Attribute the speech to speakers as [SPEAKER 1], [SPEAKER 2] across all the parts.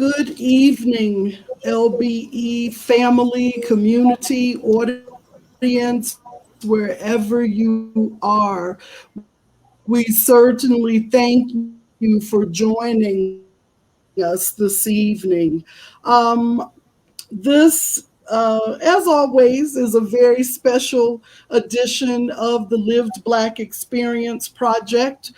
[SPEAKER 1] Good evening, LBE family, community, audience, wherever you are. We certainly thank you for joining us this evening. This, as always, is a very special edition of the Lived Black Experience Project.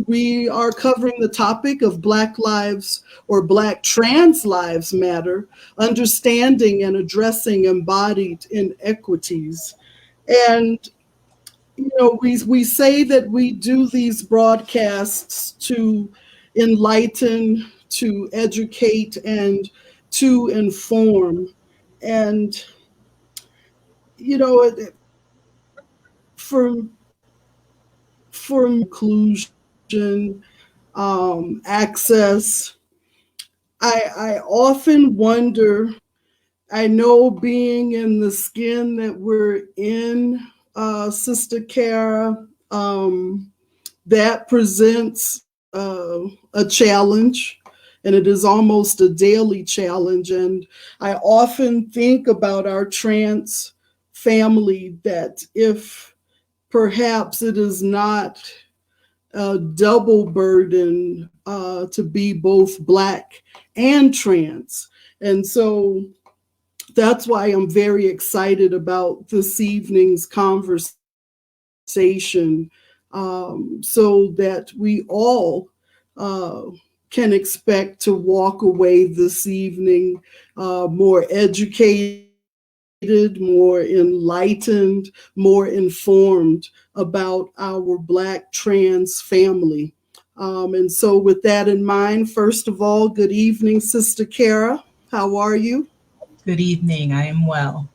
[SPEAKER 1] We are covering the topic of Black Lives or Black Trans Lives Matter, understanding and addressing embodied inequities. And we say that we do these broadcasts to enlighten, to educate, and to inform. And, for inclusion, access, I often wonder, I know being in the skin that we're in, Sister Kara, that presents a challenge, and it is almost a daily challenge. And I often think about our trans family, that if perhaps it is not a double burden to be both Black and trans. And so that's why I'm very excited about this evening's conversation, so that we all can expect to walk away this evening more educated, more enlightened, more informed about our Black trans family. And so with that in mind, first of all, good evening, Sister Kara. How are you?
[SPEAKER 2] Good evening. I am well.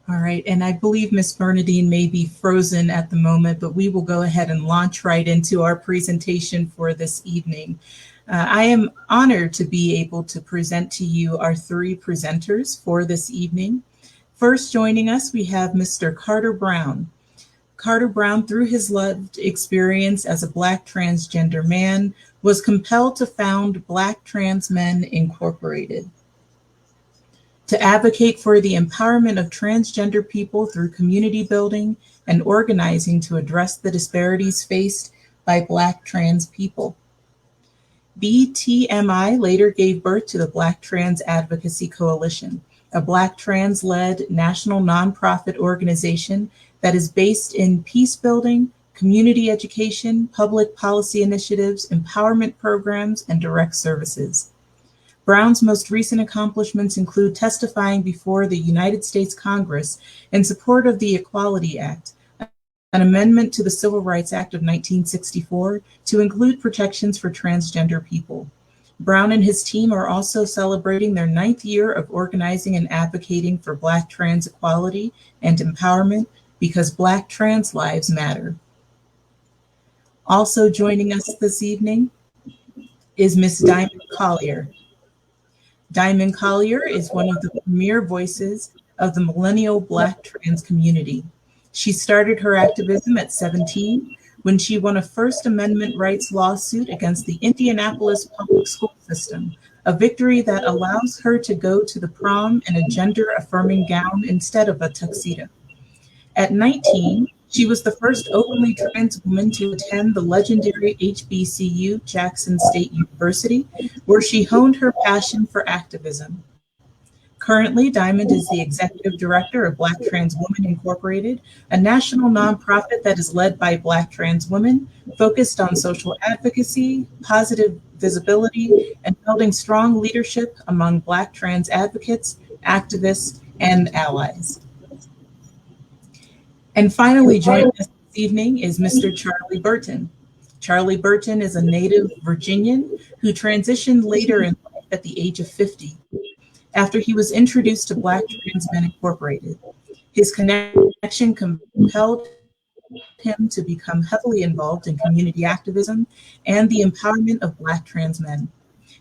[SPEAKER 2] All right, and I believe Ms. Bernadine may be frozen at the moment, but we will go ahead and launch right into our presentation for this evening. I am honored to be able to present to you our three presenters for this evening. First joining us, we have Mr. Carter Brown. Carter Brown, through his lived experience as a Black transgender man, was compelled to found Black Trans Men Incorporated, to advocate for the empowerment of transgender people through community building and organizing to address the disparities faced by Black trans people. BTMI later gave birth to the Black Trans Advocacy Coalition, a Black trans-led national nonprofit organization that is based in peace building, community education, public policy initiatives, empowerment programs, and direct services. Brown's most recent accomplishments include testifying before the United States Congress in support of the Equality Act, an amendment to the Civil Rights Act of 1964 to include protections for transgender people. Brown and his team are also celebrating their 9th year of organizing and advocating for Black trans equality and empowerment, because Black trans lives matter. Also joining us this evening is Ms. Diamond Collier. Diamond Collier is one of the premier voices of the millennial Black trans community. She started her activism at 17 when she won a First Amendment rights lawsuit against the Indianapolis Public School system, a victory that allows her to go to the prom in a gender-affirming gown instead of a tuxedo. At 19, she was the first openly trans woman to attend the legendary HBCU Jackson State University, where she honed her passion for activism. Currently, Diamond is the executive director of Black Trans Women Incorporated, a national nonprofit that is led by Black trans women, focused on social advocacy, positive visibility, and building strong leadership among Black trans advocates, activists, and allies. And finally, joining us This evening is Mr. Charlie Burton. Charlie Burton is a native Virginian who transitioned later in life at the age of 50 after he was introduced to Black Trans Men Incorporated. His connection compelled him to become heavily involved in community activism and the empowerment of Black trans men.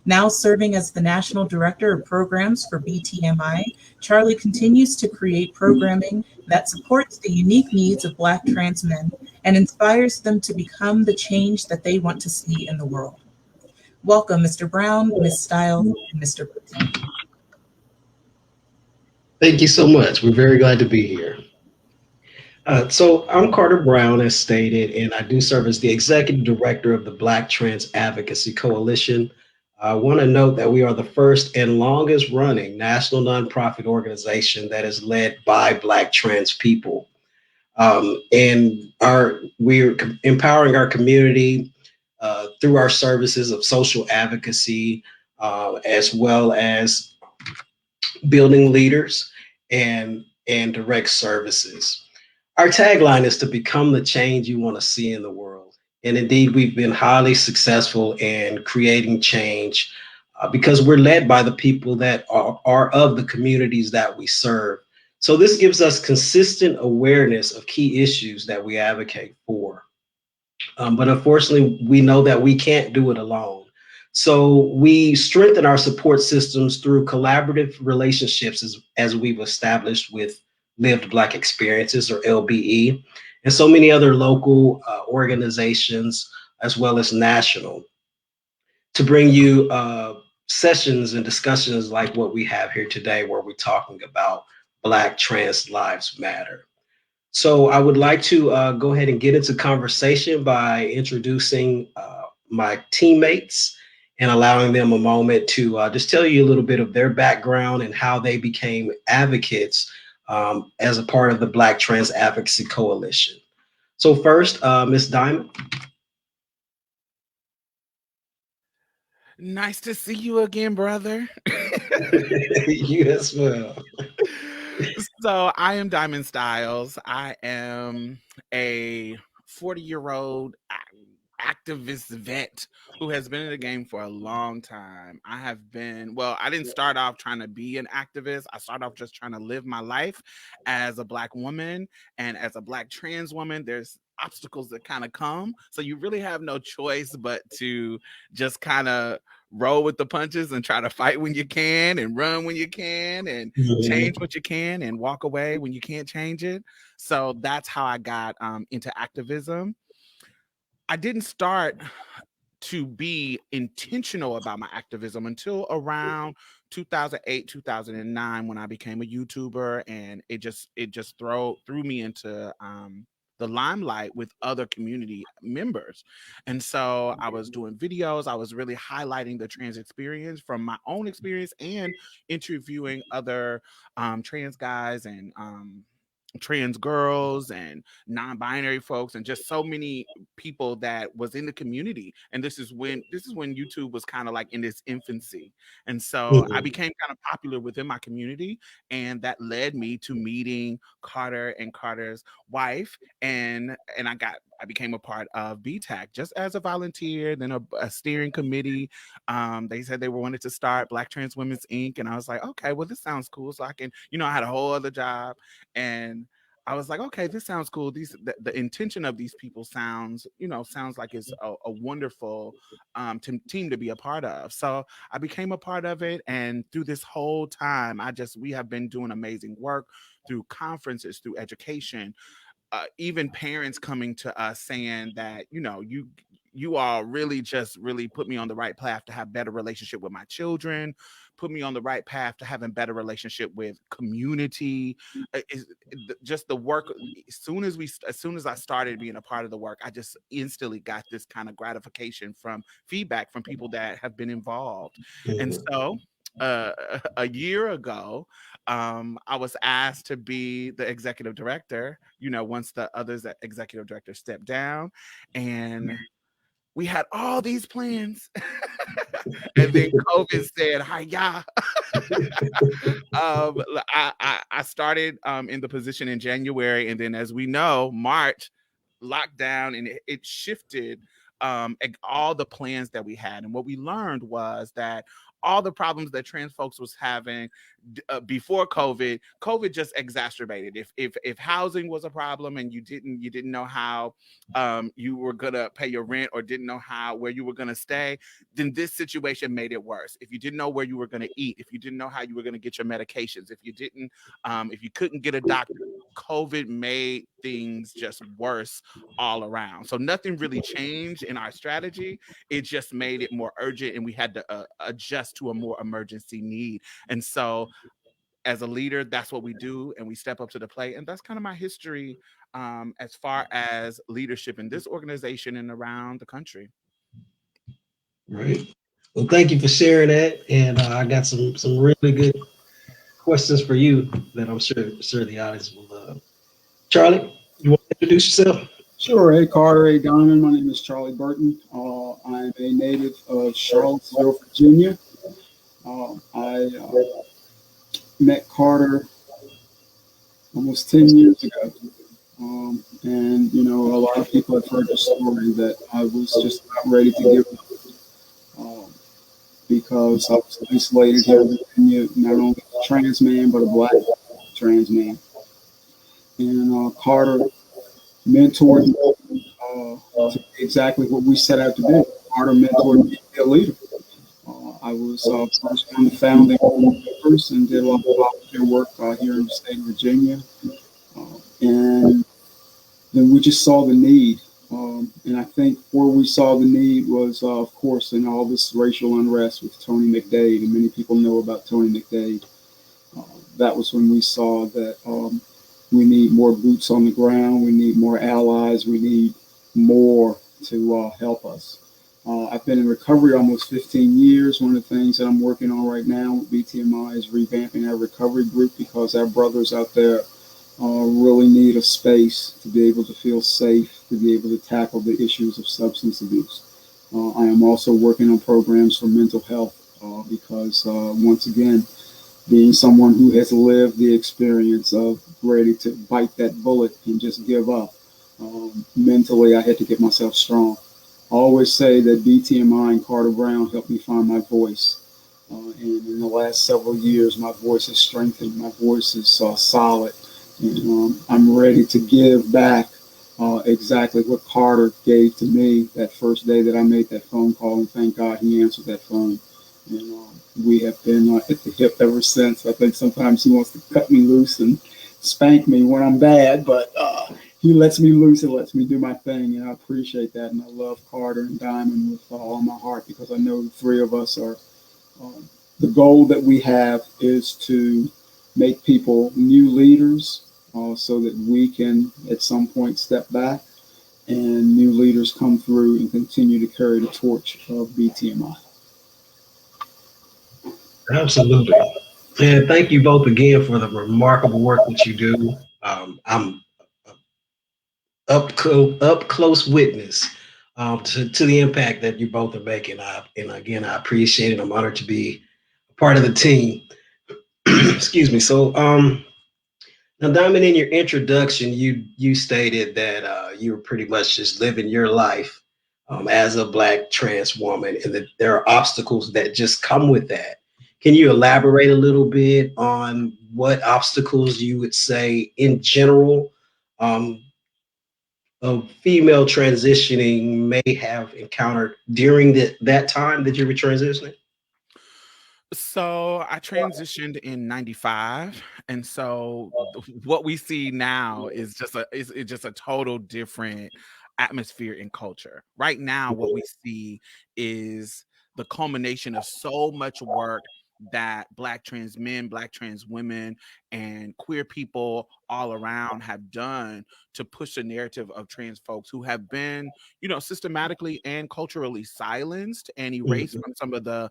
[SPEAKER 2] Now serving as the National Director of Programs for BTMI, Charlie continues to create programming that supports the unique needs of Black trans men and inspires them to become the change that they want to see in the world. Welcome, Mr. Brown, Ms. Stiles, and Mr. Burton.
[SPEAKER 3] Thank you so much. We're very glad to be here. So I'm Carter Brown, as stated, and I do serve as the Executive Director of the Black Trans Advocacy Coalition. I want to note that we are the first and longest running national nonprofit organization that is led by Black trans people. We're empowering our community through our services of social advocacy, as well as building leaders and direct services. Our tagline is to become the change you want to see in the world. And indeed, we've been highly successful in creating change because we're led by the people that are of the communities that we serve. So this gives us consistent awareness of key issues that we advocate for. But unfortunately, we know that we can't do it alone. So we strengthen our support systems through collaborative relationships as we've established with Lived Black Experiences, or LBE, and so many other local organizations, as well as national, to bring you sessions and discussions like what we have here today, where we're talking about Black trans lives matter. So I would like to go ahead and get into conversation by introducing my teammates and allowing them a moment to just tell you a little bit of their background and how they became advocates as a part of the Black Trans Advocacy Coalition. So first, Ms. Diamond.
[SPEAKER 4] Nice to see you again, brother.
[SPEAKER 3] You as well.
[SPEAKER 4] So I am Diamond Stiles. I am a 40-year-old activist vet who has been in the game for a long time. I didn't start off trying to be an activist. I started off just trying to live my life as a Black woman, and as a Black trans woman, there's obstacles that kind of come. So you really have no choice but to just kind of roll with the punches and try to fight when you can, and run when you can, and change what you can, and walk away when you can't change it. So that's how I got into activism. I didn't start to be intentional about my activism until around 2008, 2009, when I became a YouTuber, and it just threw me into the limelight with other community members. And so I was doing videos. I was really highlighting the trans experience from my own experience, and interviewing other trans guys and trans girls and non-binary folks, and just so many people that was in the community. And this is when YouTube was kind of like in its infancy. And so I became kind of popular within my community, and that led me to meeting Carter and Carter's wife, and I became a part of BTAC just as a volunteer, then a steering committee. They said they wanted to start Black Trans Women's Inc. And I was like, okay, well, this sounds cool. So I can, I had a whole other job, and I was like, okay, this sounds cool. The intention of these people sounds like it's a wonderful team to be a part of. So I became a part of it. And through this whole time, we have been doing amazing work through conferences, through education, even parents coming to us saying that, you all really put me on the right path to have better relationship with my children, put me on the right path to having better relationship with community. Just the work. As soon as I started being a part of the work, I just instantly got this kind of gratification from feedback from people that have been involved. And so a year ago, I was asked to be the executive director, once the others executive director stepped down, and we had all these plans. And then COVID said, hi-ya. I started in the position in January, and then, as we know, March, locked down, and it shifted all the plans that we had. And what we learned was that all the problems that trans folks was having before COVID just exacerbated. If housing was a problem and you didn't know how you were gonna pay your rent, or didn't know where you were gonna stay, then this situation made it worse. If you didn't know where you were gonna eat, if you didn't know how you were gonna get your medications, if you couldn't get a doctor, COVID made things just worse all around. So nothing really changed in our strategy. It just made it more urgent, and we had to adjust to a more emergency need. And so, as a leader, that's what we do, and we step up to the plate. And that's kind of my history as far as leadership in this organization and around the country.
[SPEAKER 3] Right. Well, thank you for sharing that, and I got some really good questions for you that I'm sure the audience will love. Charlie, you want to introduce yourself?
[SPEAKER 5] Sure. Hey, Carter. Hey, Diamond. My name is Charlie Burton. I'm a native of Charlottesville, Virginia. I met Carter almost 10 years ago. And, you know, a lot of people have heard the story that I was just about ready to give up because I was isolated here in Virginia, not only a trans man, but a black trans man. And Carter mentored me to be exactly what we set out to do. Carter mentored me to be a leader. I was first one of the founding members and did a lot of volunteer work here in the state of Virginia. And then we just saw the need. And I think where we saw the need was, of course, in all this racial unrest with Tony McDade, and many people know about Tony McDade. That was when we saw that we need more boots on the ground. We need more allies. We need more to help us. I've been in recovery almost 15 years. One of the things that I'm working on right now with BTMI is revamping our recovery group because our brothers out there really need a space to be able to feel safe, to be able to tackle the issues of substance abuse. I am also working on programs for mental health because, once again, being someone who has lived the experience of ready to bite that bullet and just give up, mentally I had to get myself strong. I always say that BTMI and Carter Brown helped me find my voice. And in the last several years, my voice has strengthened. My voice is solid. And I'm ready to give back exactly what Carter gave to me that first day that I made that phone call. And thank God he answered that phone. And we have been at the hip ever since. I think sometimes he wants to cut me loose and spank me when I'm bad, but he lets me loose and lets me do my thing, and I appreciate that. And I love Carter and Diamond with all my heart because I know the three of us are. The goal that we have is to make people new leaders so that we can at some point step back and new leaders come through and continue to carry the torch of BTMI.
[SPEAKER 3] Absolutely. And thank you both again for the remarkable work that you do. I'm up close witness to the impact that you both are making. And again, I appreciate it. I'm honored to be a part of the team. Excuse me. So now, Diamond, in your introduction, you stated that you were pretty much just living your life as a Black trans woman, and that there are obstacles that just come with that. Can you elaborate a little bit on what obstacles you would say in general a female transitioning may have encountered during that time that you were transitioning?
[SPEAKER 4] So I transitioned in '95, and so what we see now is just a total different atmosphere and culture. Right now, what we see is the culmination of so much work that Black trans men, Black trans women, and queer people all around have done to push the narrative of trans folks who have been, systematically and culturally silenced and erased from some of the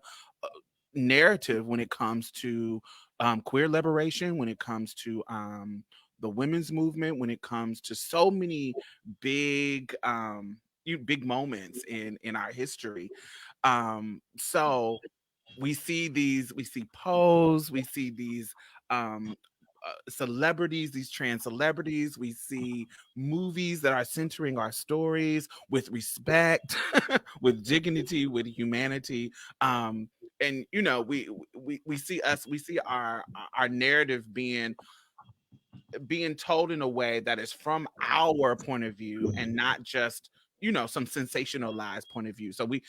[SPEAKER 4] narrative when it comes to queer liberation, when it comes to the women's movement, when it comes to so many big big moments in our history. So we see Pose, we see these celebrities, these trans celebrities. We see movies that are centering our stories with respect, with dignity, with humanity. And you know, we see our narrative being told in a way that is from our point of view and not just, you know, some sensationalized point of view. So we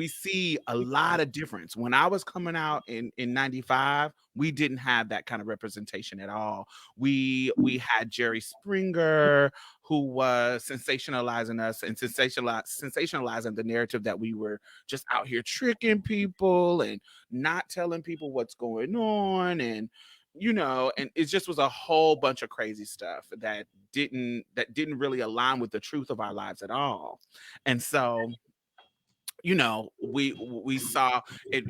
[SPEAKER 4] see a lot of difference. When I was coming out in 95, we didn't have that kind of representation at all. We had Jerry Springer, who was sensationalizing us and sensationalizing the narrative that we were just out here tricking people and not telling people what's going on, and you know, and it just was a whole bunch of crazy stuff that didn't really align with the truth of our lives at all. And so, you know, we saw it.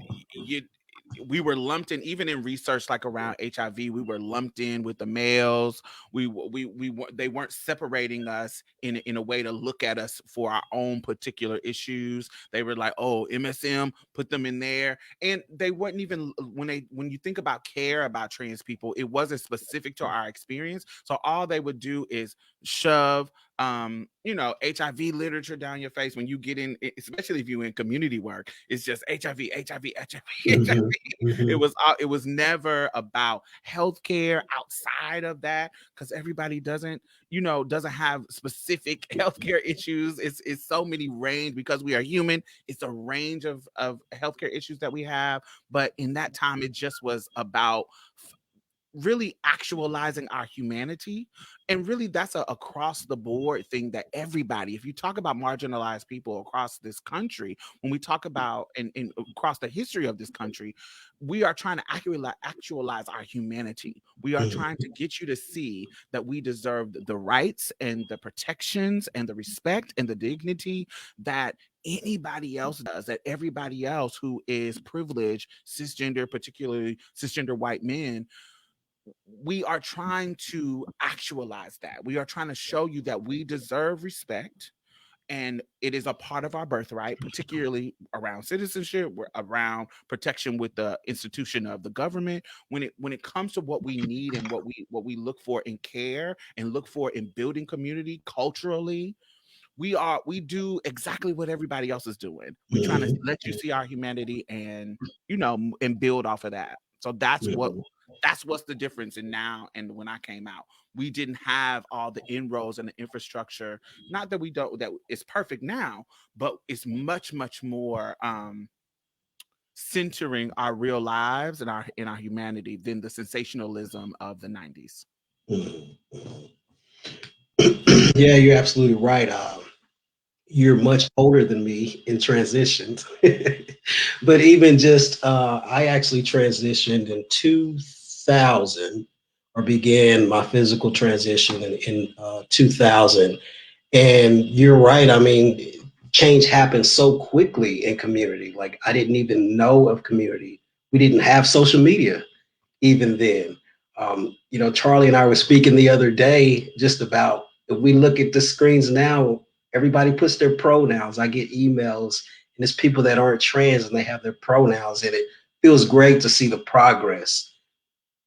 [SPEAKER 4] We were lumped in, even in research like around HIV. We were lumped in with the males. They weren't separating us in a way to look at us for our own particular issues. They were like, oh, MSM, put them in there, and they weren't even when you think about care about trans people, it wasn't specific to our experience. So all they would do is shove you know, HIV literature down your face when you get in, especially if you're in community work. It's just HIV, HIV, HIV, HIV. It was never about healthcare outside of that, because everybody doesn't have specific healthcare issues. It's so many range, because we are human. It's a range of healthcare issues that we have. But in that time, it just was about really actualizing our humanity. And really, that's a across the board thing that everybody, if you talk about marginalized people across this country, when we talk about and across the history of this country, we are trying to actualize our humanity. We are trying to get you to see that we deserve the rights and the protections and the respect and the dignity that anybody else does, that everybody else who is privileged, cisgender, particularly cisgender white men. We are trying to actualize that. We are trying to show you that we deserve respect, and it is a part of our birthright, particularly around citizenship, around protection with the institution of the government. When it comes to what we need and what we look for in care and look for in building community culturally, we do exactly what everybody else is doing. We're trying to let you see our humanity and, you know, and build off of that. So that's what's the difference in now and when I came out. We didn't have all the inroads and the infrastructure. Not that we don't, that it's perfect now, but it's much, much more centering our real lives and our humanity than the sensationalism of the 90s.
[SPEAKER 3] Yeah, you're absolutely right. You're much older than me in transitions. But even just, I actually transitioned in 2000, or began my physical transition in 2000. And you're right. I mean, change happens so quickly in community. Like, I didn't even know of community. We didn't have social media even then. You know, Charlie and I were speaking the other day just about, if we look at the screens now, everybody puts their pronouns. I get emails, and it's people that aren't trans and they have their pronouns, and it feels great to see the progress.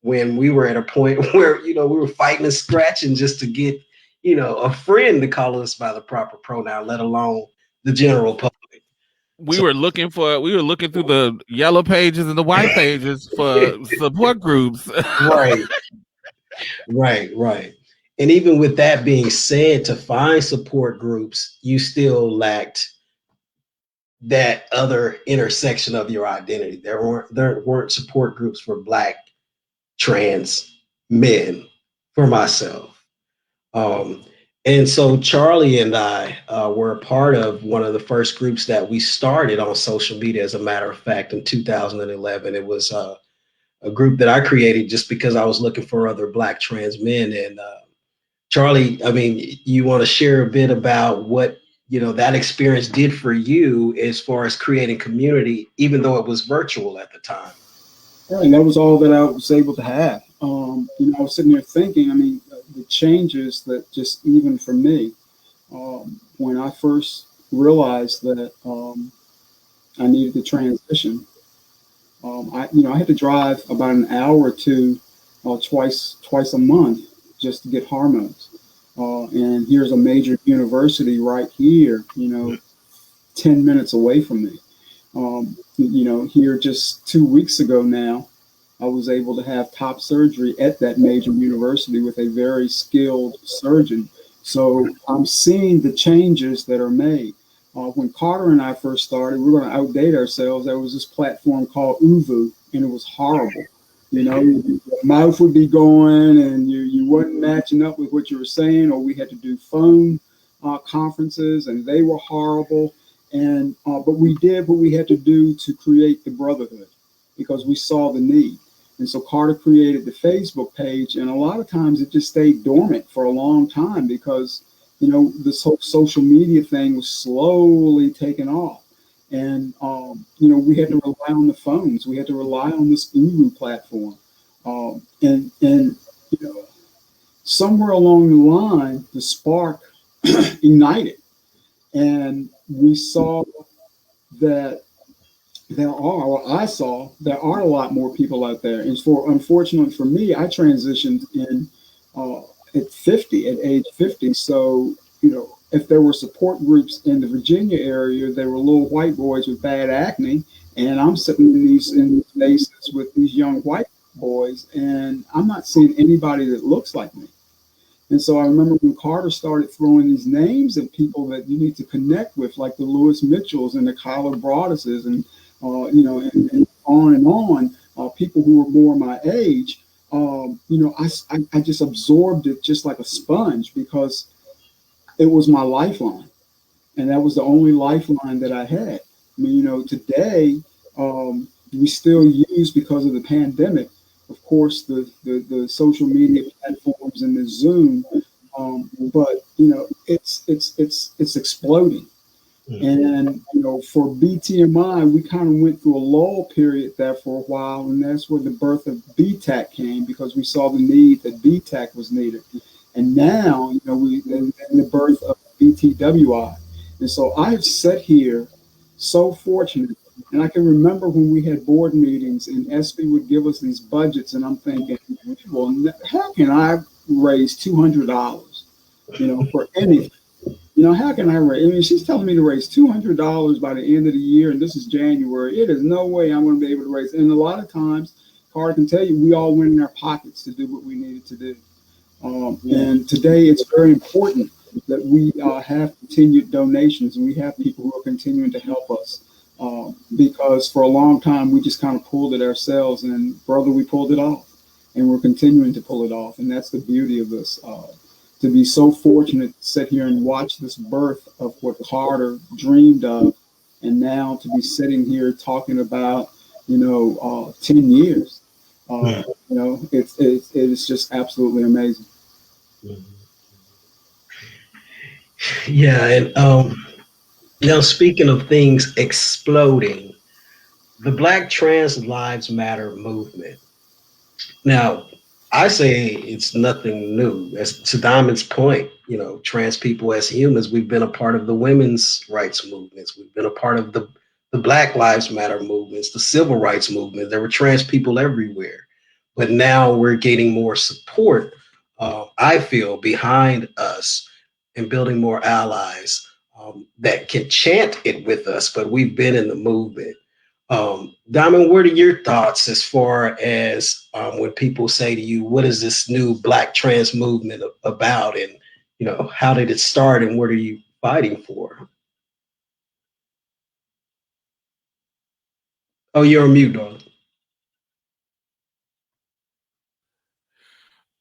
[SPEAKER 3] When we were at a point where, you know, we were fighting and scratching just to get, you know, a friend to call us by the proper pronoun, let alone the general public.
[SPEAKER 4] We were looking through the yellow pages and the white pages for support groups.
[SPEAKER 3] Right. And even with that being said, to find support groups, you still lacked that other intersection of your identity. There weren't support groups for Black trans men, for myself. And so Charlie and I were a part of one of the first groups that we started on social media. As a matter of fact, in 2011, it was a group that I created just because I was looking for other Black trans men. And Charlie, I mean, you want to share a bit about what, you know, that experience did for you as far as creating community, even though it was virtual at the time?
[SPEAKER 5] Right, that was all that I was able to have. You know, I was sitting there thinking, I mean, the changes that just even for me, when I first realized that I needed to transition, I had to drive about an hour or two twice a month just to get hormones. And here's a major university right here, 10 minutes away from me. Here just 2 weeks ago now, I was able to have top surgery at that major university with a very skilled surgeon. So I'm seeing the changes that are made. When Carter and I first started, we were going to outdate ourselves. There was this platform called Uvu, and it was horrible. Your mouth would be going, and you wasn't matching up with what you were saying, or we had to do phone conferences, and they were horrible. And but we did what we had to do to create the brotherhood because we saw the need. And so Carter created the Facebook page, and a lot of times it just stayed dormant for a long time because this whole social media thing was slowly taking off. And we had to rely on the phones. We had to rely on this Uru platform. And somewhere along the line, the spark ignited. And we saw that I saw there are a lot more people out there. And unfortunately for me, I transitioned at age 50. So, if there were support groups in the Virginia area, they were little white boys with bad acne. And I'm sitting in these spaces with these young white boys, and I'm not seeing anybody that looks like me. And so I remember when Carter started throwing these names at people that you need to connect with, like the Lewis Mitchells and the Kyler Broaduses and on, people who were more my age, I just absorbed it just like a sponge because it was my lifeline. And that was the only lifeline that I had. I mean, today we still use, because of the pandemic, of course, the social media platforms and the Zoom, but it's exploding. And for BTMI, we kind of went through a lull period there for a while, and that's where the birth of BTAC came because we saw the need that BTAC was needed. And now, and the birth of BTWI. And so I have sat here so fortunate. And I can remember when we had board meetings and SB would give us these budgets, and I'm thinking, well, how can I raise $200, for anything? How can I raise? I mean, she's telling me to raise $200 by the end of the year, and this is January. It is no way I'm going to be able to raise. And a lot of times, Carter can tell you, we all went in our pockets to do what we needed to do. And today, it's very important that we have continued donations, and we have people who are continuing to help us. Because for a long time, we just kind of pulled it ourselves, and brother, we pulled it off, and we're continuing to pull it off. And that's the beauty of this, to be so fortunate to sit here and watch this birth of what Carter dreamed of, and now to be sitting here talking about, 10 years. It is just absolutely amazing.
[SPEAKER 3] Yeah, and speaking of things exploding, the Black Trans Lives Matter movement. Now, I say it's nothing new. As to Diamond's point, trans people as humans, we've been a part of the women's rights movements. We've been a part of the Black Lives Matter movements, the civil rights movement. There were trans people everywhere. But now we're getting more support, I feel, behind us and building more allies that can chant it with us, but we've been in the movement. Diamond, what are your thoughts as far as when people say to you, what is this new Black trans movement about? And, how did it start and what are you fighting for? Oh, you're on mute, darling.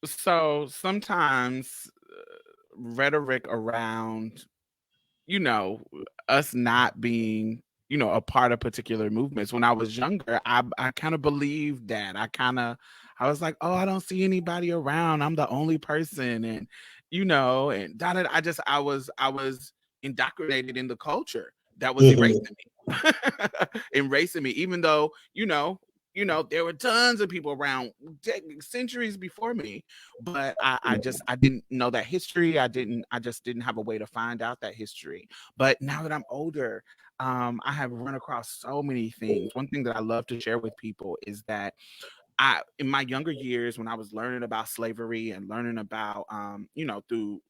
[SPEAKER 4] So sometimes rhetoric around, us not being, a part of particular movements. When I was younger, I kind of believed that. I was like, oh, I don't see anybody around. I'm the only person. And, and I was indoctrinated in the culture that was erasing me. Erasing me, even though, there were tons of people around centuries before me, but I didn't know that history. I just didn't have a way to find out that history. But now that I'm older, I have run across so many things. One thing that I love to share with people is that in my younger years, when I was learning about slavery and learning about, through,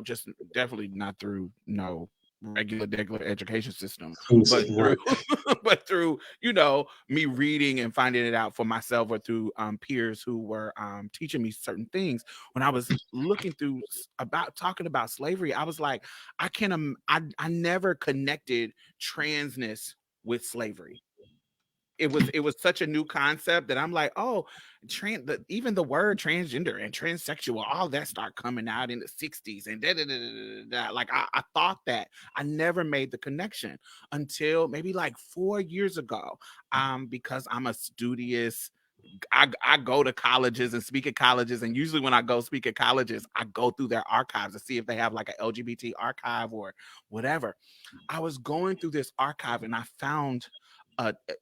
[SPEAKER 4] just definitely not through, regular education system, but through,
[SPEAKER 3] Right.
[SPEAKER 4] but through, me reading and finding it out for myself, or through peers who were teaching me certain things. When I was looking through about talking about slavery, I was like, I never connected transness with slavery. It was such a new concept that I'm like, oh, even the word transgender and transsexual, all that start coming out in the 60s and da, da, da, da, da, da. Like I thought that. I never made the connection until maybe like 4 years ago. Because I'm a studious, I go to colleges and speak at colleges, and usually when I go speak at colleges, I go through their archives to see if they have like an LGBT archive or whatever. I was going through this archive and I found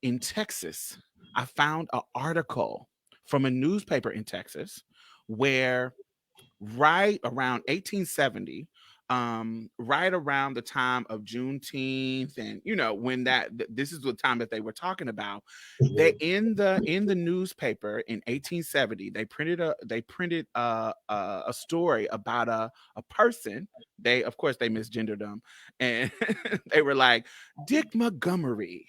[SPEAKER 4] in Texas, I found an article from a newspaper in Texas where right around 1870, right around the time of Juneteenth, and when this is the time that they were talking about. They in the newspaper in 1870, they printed a story about a person. They, of course, they misgendered them, and they were like, Dick Montgomery.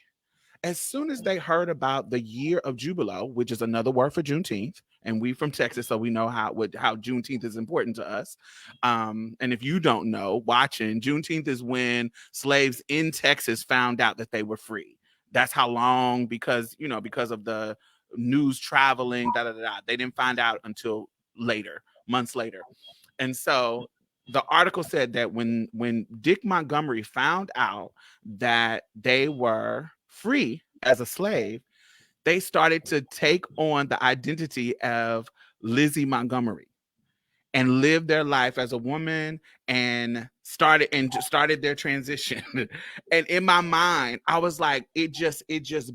[SPEAKER 4] As soon as they heard about the year of Jubilo, which is another word for Juneteenth, and we from Texas, so we know how Juneteenth is important to us. And if you don't know, watching, Juneteenth is when slaves in Texas found out that they were free. That's how long, because of the news traveling, da da da. They didn't find out until later, months later. And so the article said that when Dick Montgomery found out that they were free as a slave, they started to take on the identity of Lizzie Montgomery and lived their life as a woman and started their transition. And in my mind, I was like, it just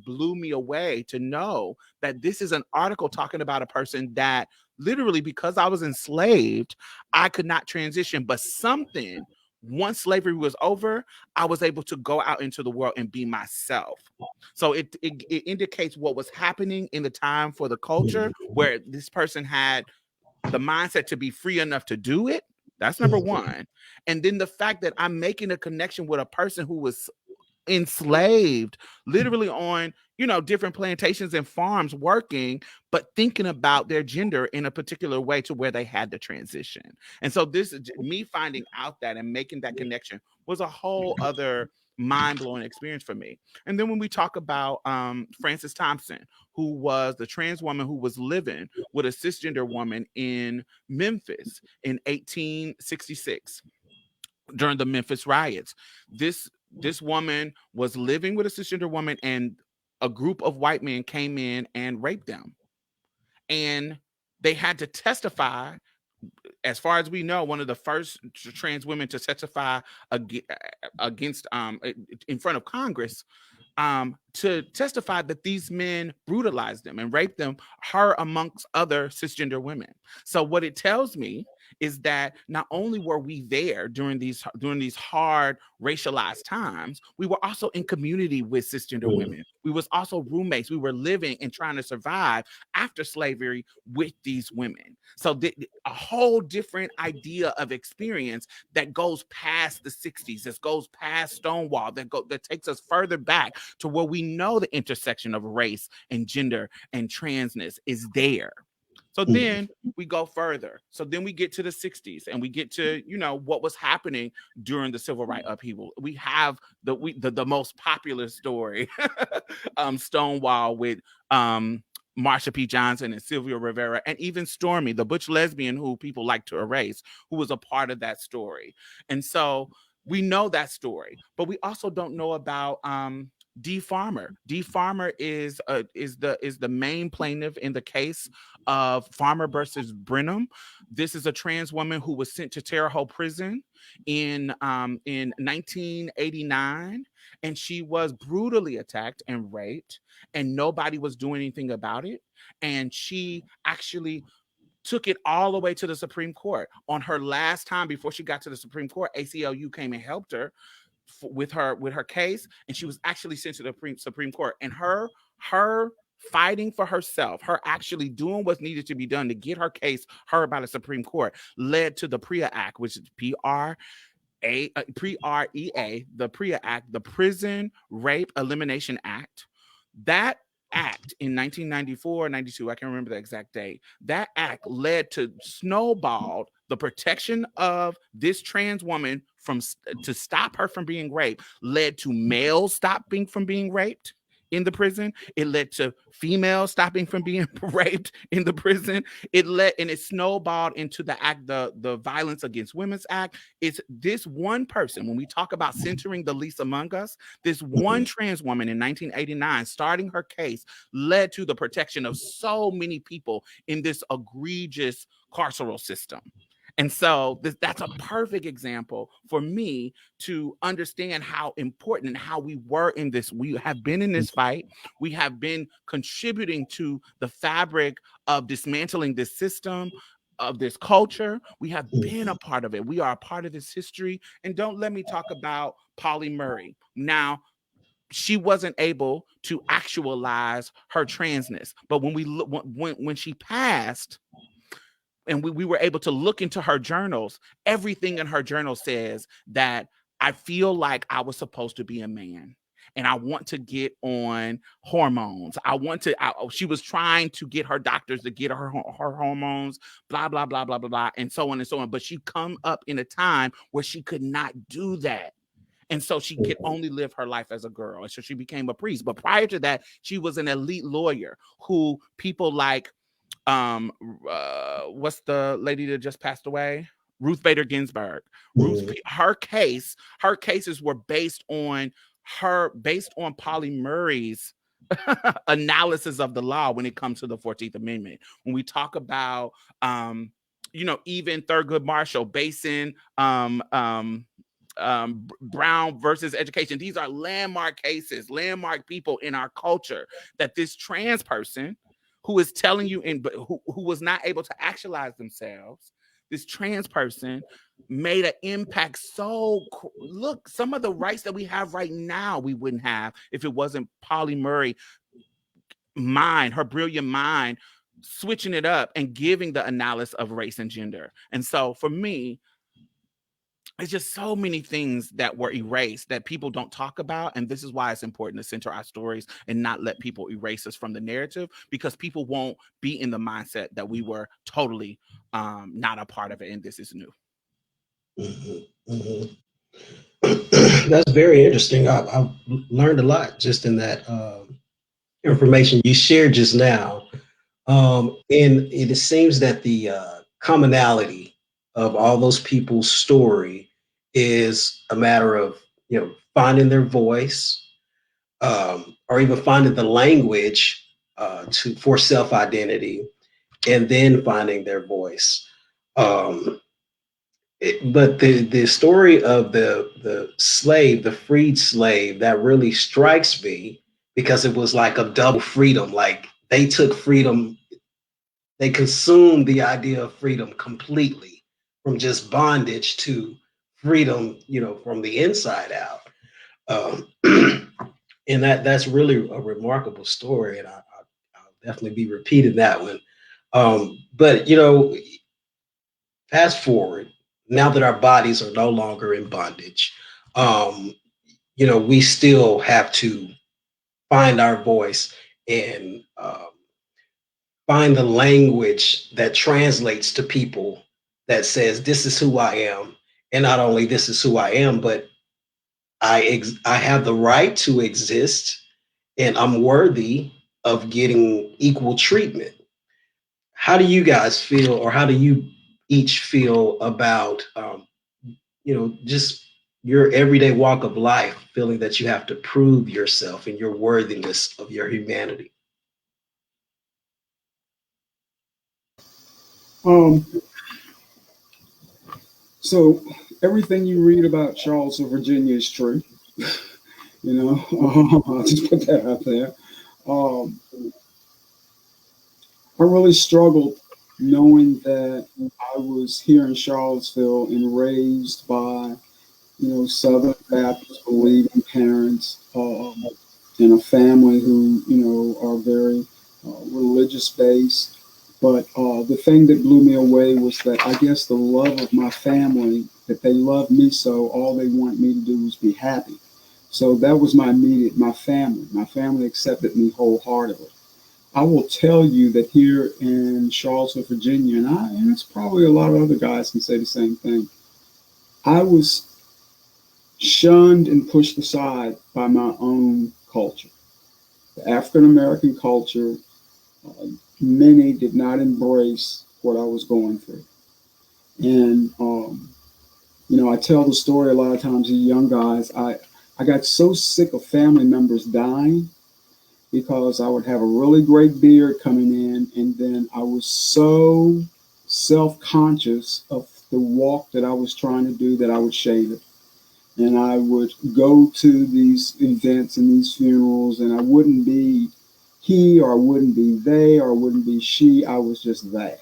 [SPEAKER 4] blew me away to know that this is an article talking about a person that literally, because I was enslaved, I could not transition. But something, once slavery was over, I was able to go out into the world and be myself. So it indicates what was happening in the time for the culture, where this person had the mindset to be free enough to do it. That's number one. And then the fact that I'm making a connection with a person who was enslaved, literally on, different plantations and farms working, but thinking about their gender in a particular way to where they had to transition. And so this, me finding out that and making that connection, was a whole other mind-blowing experience for me. And then when we talk about Frances Thompson, who was the trans woman who was living with a cisgender woman in Memphis in 1866 during the Memphis riots. This woman was living with a cisgender woman, and a group of white men came in and raped them. And they had to testify. As far as we know, one of the first trans women to testify against in front of Congress, to testify that these men brutalized them and raped them, her amongst other cisgender women. So what it tells me is that not only were we there during these hard racialized times, we were also in community with cisgender women. We was also roommates. We were living and trying to survive after slavery with these women. So a whole different idea of experience that goes past the 60s, that goes past Stonewall, that takes us further back to where we know the intersection of race and gender and transness is there. So then we go further. So then we get to the 60s, and we get to, what was happening during the civil rights upheaval. We have the most popular story, Stonewall, with Marsha P. Johnson and Sylvia Rivera, and even Stormy, the butch lesbian who people like to erase, who was a part of that story. And so we know that story, but we also don't know about Dee Farmer. Dee Farmer is the main plaintiff in the case of Farmer versus Brenham. This is a trans woman who was sent to Terre Haute Prison in 1989, and she was brutally attacked and raped, and nobody was doing anything about it. And she actually took it all the way to the Supreme Court. On her last time before she got to the Supreme Court, ACLU came and helped her with her case, and she was actually sent to the Supreme Court. And her fighting for herself, her actually doing what's needed to be done to get her case heard by the Supreme Court, led to the PREA Act, which is PREA, the PREA Act, the Prison Rape Elimination Act. That act in 1994, 92, I can't remember the exact date. That act led to snowballed the protection of this trans woman to stop her from being raped, led to males stopping from being raped in the prison. It led to females stopping from being raped in the prison. It snowballed into the act, the Violence Against Women's Act. It's this one person, when we talk about centering the least among us, this one trans woman in 1989 starting her case led to the protection of so many people in this egregious carceral system. And so that's a perfect example for me to understand how important and how we were in this. We have been in this fight. We have been contributing to the fabric of dismantling this system, of this culture. We have been a part of it. We are a part of this history. And don't let me talk about Polly Murray. Now, she wasn't able to actualize her transness, but when she passed, and we were able to look into her journals, everything in her journal says that I feel like I was supposed to be a man and I want to get on hormones. She was trying to get her doctors to get her hormones, blah, blah, blah, blah, blah, blah, and so on and so on. But she come up in a time where she could not do that. And so she could only live her life as a girl. And so she became a priest. But prior to that, she was an elite lawyer who people like, what's the lady that just passed away? Ruth Bader Ginsburg. Her cases were based on Polly Murray's analysis of the law when it comes to the 14th Amendment. When we talk about, even Thurgood Marshall basing Brown versus education. These are landmark cases, landmark people in our culture that this trans person who is telling you who was not able to actualize themselves, this trans person made an impact. Look, some of the rights that we have right now, we wouldn't have if it wasn't Polly Murray her brilliant mind, switching it up and giving the analysis of race and gender. And so for me, it's just so many things that were erased that people don't talk about. And this is why it's important to center our stories and not let people erase us from the narrative, because people won't be in the mindset that we were totally not a part of it and this is new.
[SPEAKER 3] That's very interesting. I've learned a lot just in that information you shared just now. And it seems that the commonality of all those people's story is a matter of, finding their voice, or even finding the language for self-identity, and then finding their voice. But the story of the slave, the freed slave, that really strikes me because it was like a double freedom. Like they took freedom, they consumed the idea of freedom completely, from just bondage to freedom, from the inside out. And that's really a remarkable story. And I'll definitely be repeating that one. But, fast forward, now that our bodies are no longer in bondage, we still have to find our voice and find the language that translates to people that says, this is who I am. And not only this is who I am, but I have the right to exist and I'm worthy of getting equal treatment. How do you guys feel, or how do you each feel about, just your everyday walk of life, feeling that you have to prove yourself and your worthiness of your humanity?
[SPEAKER 5] So everything you read about Charlottesville, Virginia is true. I'll just put that out there. I really struggled knowing that I was here in Charlottesville and raised by, Southern Baptist believing parents, in a family who, are very religious based. But the thing that blew me away was that I guess the love of my family, that they loved me so all they want me to do was be happy. So that was my family. My family accepted me wholeheartedly. I will tell you that here in Charlottesville, Virginia, and it's probably a lot of other guys can say the same thing, I was shunned and pushed aside by my own culture. The African American culture, many did not embrace what I was going through. And, I tell the story a lot of times to young guys. I got so sick of family members dying because I would have a really great beard coming in, and then I was so self-conscious of the walk that I was trying to do that I would shave it. And I would go to these events and these funerals, and I wouldn't be he, or I wouldn't be they, or I wouldn't be she. I was just there.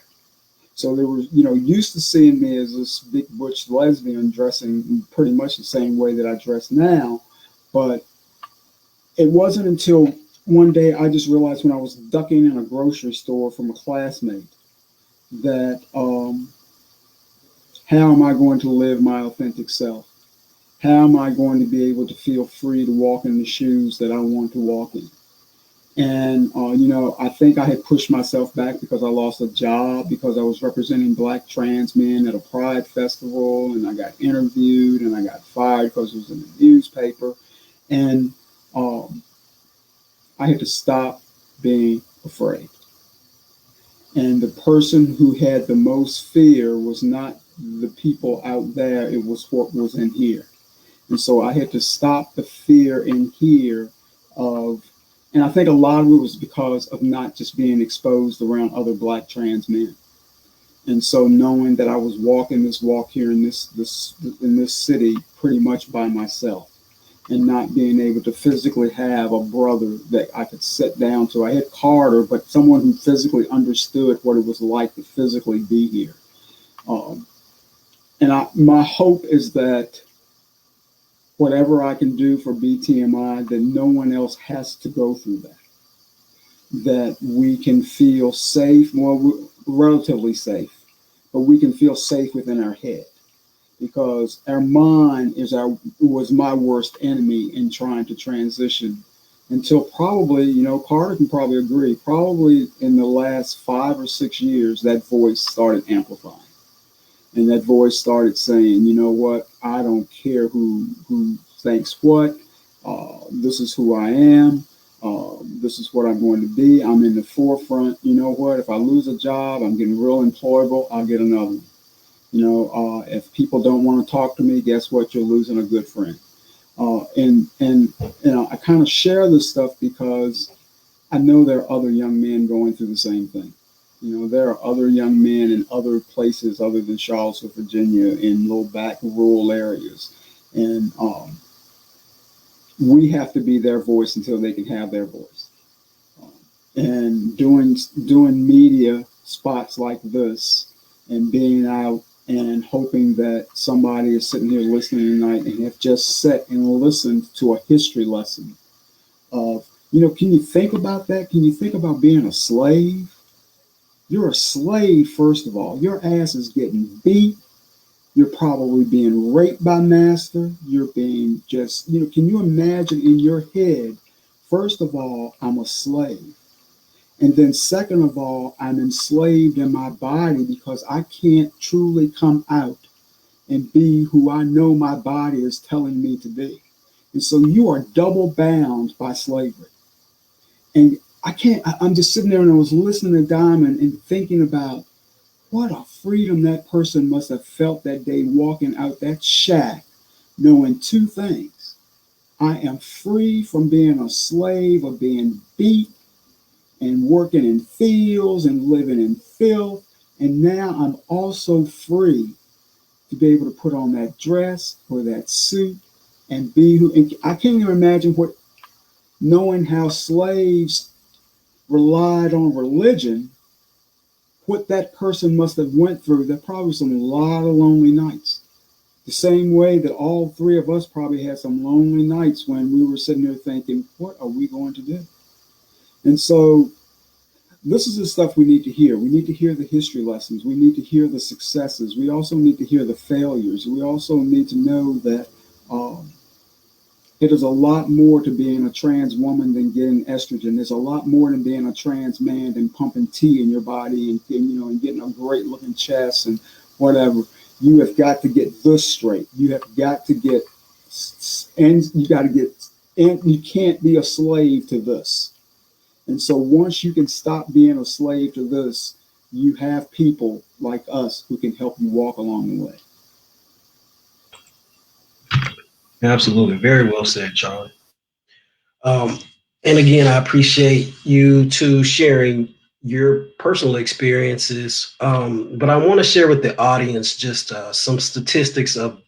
[SPEAKER 5] So they were, used to seeing me as this big butch lesbian dressing pretty much the same way that I dress now. But it wasn't until one day I just realized when I was ducking in a grocery store from a classmate that how am I going to live my authentic self? How am I going to be able to feel free to walk in the shoes that I want to walk in? And, I think I had pushed myself back because I lost a job because I was representing Black trans men at a Pride festival, and I got interviewed and I got fired because it was in the newspaper. And I had to stop being afraid. And the person who had the most fear was not the people out there, it was what was in here. And so I had to stop the fear in here and I think a lot of it was because of not just being exposed around other Black trans men. And so knowing that I was walking this walk here in this city pretty much by myself, and not being able to physically have a brother that I could sit down to. I had Carter, but someone who physically understood what it was like to physically be here. My hope is that whatever I can do for BTMI, that no one else has to go through that. That we can feel safe, relatively safe, but we can feel safe within our head. Because our mind was my worst enemy in trying to transition until probably, Carter can probably agree, probably in the last 5 or 6 years, that voice started amplifying. And that voice started saying, you know what, I don't care who thinks what, this is who I am, this is what I'm going to be, I'm in the forefront, you know what, if I lose a job, I'm getting real employable, I'll get another one. If people don't want to talk to me, guess what, you're losing a good friend. I kind of share this stuff because I know there are other young men going through the same thing. There are other young men in other places other than Charlottesville, Virginia, in little back rural areas. And we have to be their voice until they can have their voice. And doing media spots like this and being out and hoping that somebody is sitting here listening tonight and have just sat and listened to a history lesson of, can you think about that? Can you think about being a slave? You're a slave, first of all. Your ass is getting beat. You're probably being raped by master. You're being just, can you imagine in your head, first of all, I'm a slave. And then second of all, I'm enslaved in my body because I can't truly come out and be who I know my body is telling me to be. And so you are double bound by slavery. And I'm just sitting there and I was listening to Diamond and thinking about what a freedom that person must have felt that day walking out that shack, knowing two things. I am free from being a slave or being beat and working in fields and living in filth. And now I'm also free to be able to put on that dress or that suit and be who. And I can't even imagine knowing how slaves relied on religion, what that person must have went through. There probably some lot of lonely nights. The same way that all three of us probably had some lonely nights when we were sitting there thinking, what are we going to do? And so this is the stuff we need to hear. We need to hear the history lessons. We need to hear the successes. We also need to hear the failures. We also need to know that it is a lot more to being a trans woman than getting estrogen. There's a lot more than being a trans man than pumping tea in your body and getting a great looking chest and whatever. You have got to get this straight. You have got to get, and you got to get, and you can't be a slave to this. And so once you can stop being a slave to this, you have people like us who can help you walk along the way.
[SPEAKER 3] Absolutely. Very well said, Charlie. And again, I appreciate you two sharing your personal experiences. But I want to share with the audience just some statistics of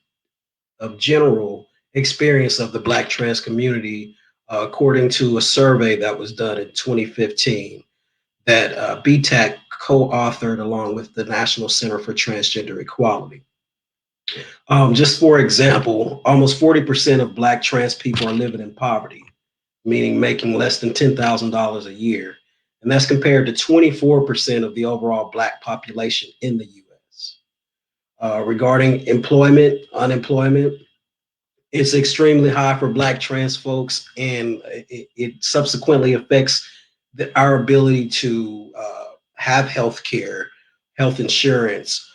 [SPEAKER 3] general experience of the Black trans community, according to a survey that was done in 2015 that BTAC co-authored along with the National Center for Transgender Equality. Just for example, almost 40% of Black trans people are living in poverty, meaning making less than $10,000 a year. And that's compared to 24% of the overall Black population in the US. Regarding unemployment, it's extremely high for Black trans folks, and it subsequently affects our ability to have health care, health insurance.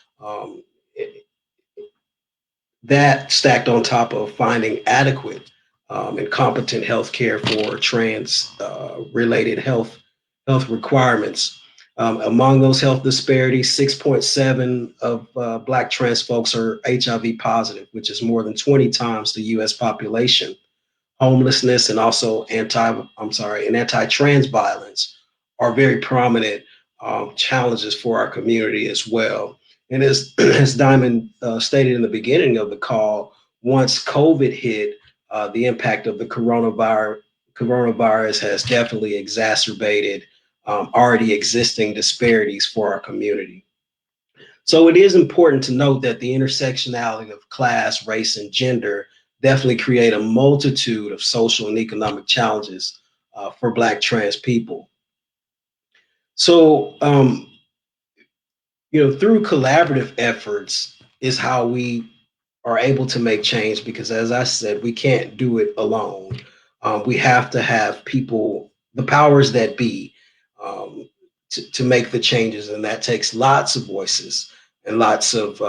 [SPEAKER 3] That stacked on top of finding adequate and competent health care for trans related health requirements. Among those health disparities, 6.7 of Black trans folks are HIV positive, which is more than 20 times the US population. Homelessness and also anti-trans violence are very prominent challenges for our community as well. And as Diamond stated in the beginning of the call, once COVID hit, the impact of the coronavirus has definitely exacerbated already existing disparities for our community. So it is important to note that the intersectionality of class, race, and gender definitely create a multitude of social and economic challenges for Black trans people. So, through collaborative efforts is how we are able to make change, because as I said, we can't do it alone. We have to have people, the powers that be, to make the changes, and that takes lots of voices and lots of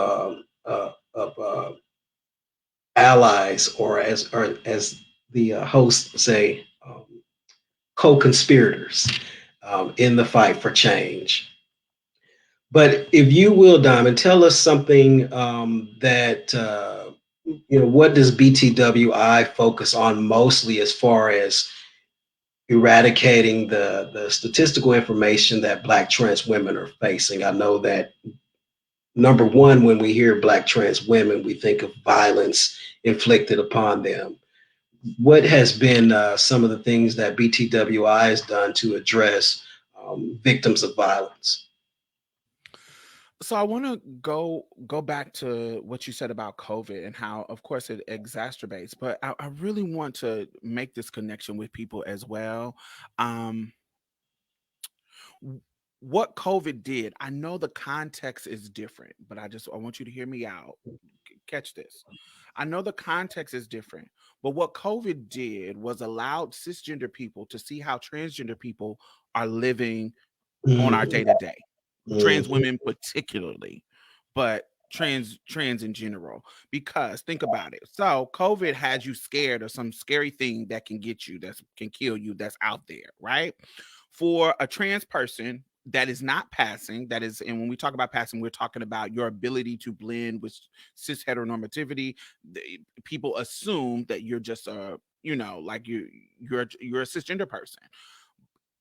[SPEAKER 3] allies, or as the hosts say, co-conspirators in the fight for change. But if you will, Diamond, tell us something that what does BTWI focus on mostly as far as eradicating the statistical information that Black trans women are facing? I know that number one, when we hear Black trans women, we think of violence inflicted upon them. What has been some of the things that BTWI has done to address victims of violence?
[SPEAKER 4] So I want to go back to what you said about COVID and how, of course, it exacerbates. But I really want to make this connection with people as well. What COVID did, I know the context is different, but I want you to hear me out. Catch this. I know the context is different, but what COVID did was allowed cisgender people to see how transgender people are living on our day to day. Trans women particularly, but trans in general. Because think about it. So COVID had you scared of some scary thing that can get you, that can kill you, that's out there, right? For a trans person that is not passing, that is, and when we talk about passing, we're talking about your ability to blend with cis heteronormativity. People assume that you're just like you're a cisgender person.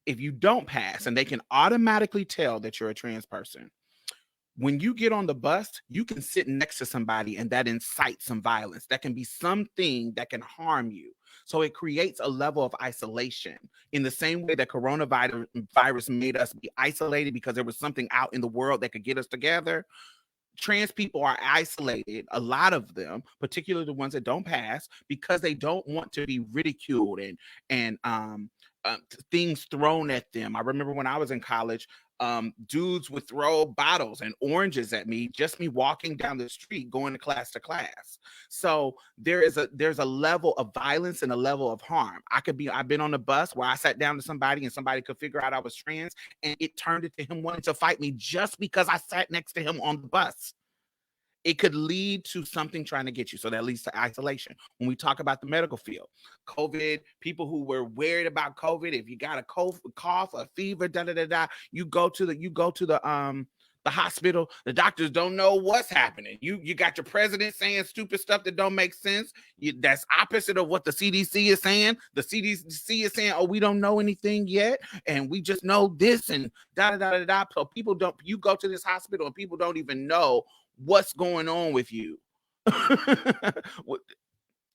[SPEAKER 4] If you don't pass, and they can automatically tell that you're a trans person, when you get on the bus, you can sit next to somebody and that incites some violence. That can be something that can harm you. So it creates a level of isolation in the same way that coronavirus made us be isolated because there was something out in the world that could get us together. Trans people are isolated, a lot of them, particularly the ones that don't pass, because they don't want to be ridiculed and things thrown at them. I remember when I was in college, dudes would throw bottles and oranges at me, just me walking down the street, going to class. So there's a level of violence and a level of harm. I've been on the bus where I sat down to somebody and somebody could figure out I was trans, and it turned into him wanting to fight me just because I sat next to him on the bus. It could lead to something trying to get you. So that leads to isolation. When we talk about the medical field, COVID, people who were worried about COVID, if you got a cough, a fever, you go to the hospital. The doctors don't know what's happening. You got your president saying stupid stuff that don't make sense. That's opposite of what the CDC is saying. The CDC is saying, oh, we don't know anything yet, and we just know this and So people don't. You go to this hospital and people don't even know what's going on with you.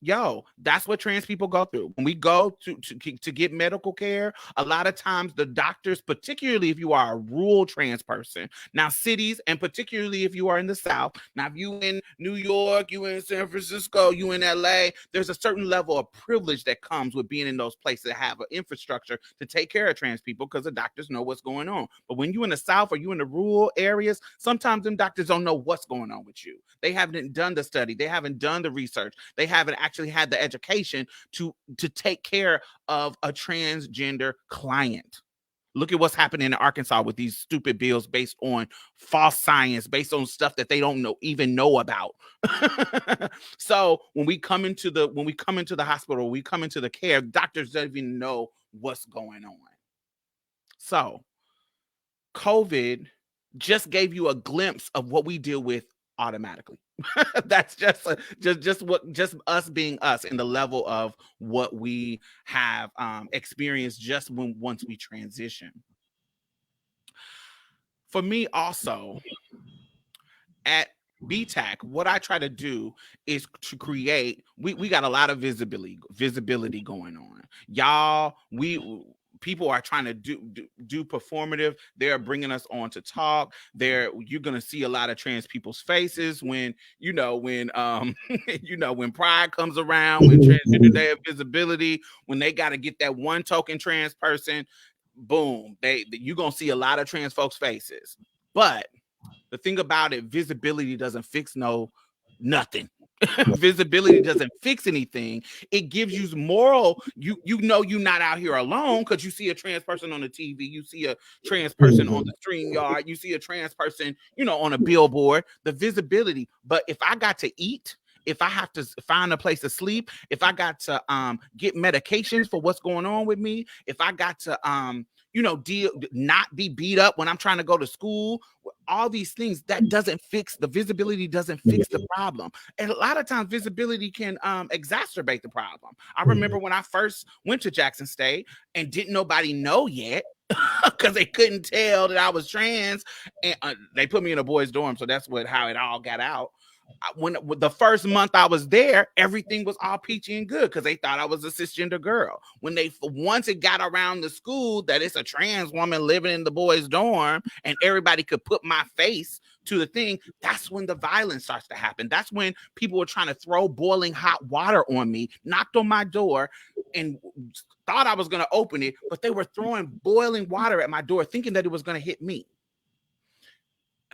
[SPEAKER 4] Yo, that's what trans people go through. When we go to get medical care, a lot of times the doctors, particularly if you are a rural trans person, now cities, and particularly if you are in the South, now if you in New York, you in San Francisco, you in LA, there's a certain level of privilege that comes with being in those places that have an infrastructure to take care of trans people because the doctors know what's going on. But when you in the South or you in the rural areas, sometimes them doctors don't know what's going on with you. They haven't done the study. They haven't done the research. They haven't actually had the education to take care of a transgender client. Look at what's happening in Arkansas with these stupid bills based on false science, based on stuff that they don't even know about. So when we come into the hospital, we come into the care, doctors don't even know what's going on. So COVID just gave you a glimpse of what we deal with automatically. That's just us being us in the level of what we have experienced just once we transition. For me also, at BTAC, what I try to do is to create, we got a lot of visibility going on. Y'all, people are trying to do performative. They're bringing us on to talk. You're going to see a lot of trans people's faces when when Pride comes around, when Transgender Day of Visibility, when they got to get that one token trans person, boom, you're going to see a lot of trans folks' faces. But the thing about it, visibility doesn't fix nothing. Visibility doesn't fix anything. It gives you moral. You know you're not out here alone because you see a trans person on the TV, you see a trans person on the StreamYard, you see a trans person, on a billboard. The visibility. But if I got to eat, if I have to find a place to sleep, if I got to get medications for what's going on with me, if I got to not be beat up when I'm trying to go to school, all these things, that doesn't fix the visibility, doesn't fix the problem. And a lot of times visibility can exacerbate the problem. I remember when I first went to Jackson State and didn't nobody know yet because they couldn't tell that I was trans, and they put me in a boys' dorm, so that's how it all got out. When the first month I was there, everything was all peachy and good because they thought I was a cisgender girl. Once it got around the school that it's a trans woman living in the boys' dorm and everybody could put my face to the thing, that's when the violence starts to happen. That's when people were trying to throw boiling hot water on me, knocked on my door, and thought I was going to open it, but they were throwing boiling water at my door thinking that it was going to hit me.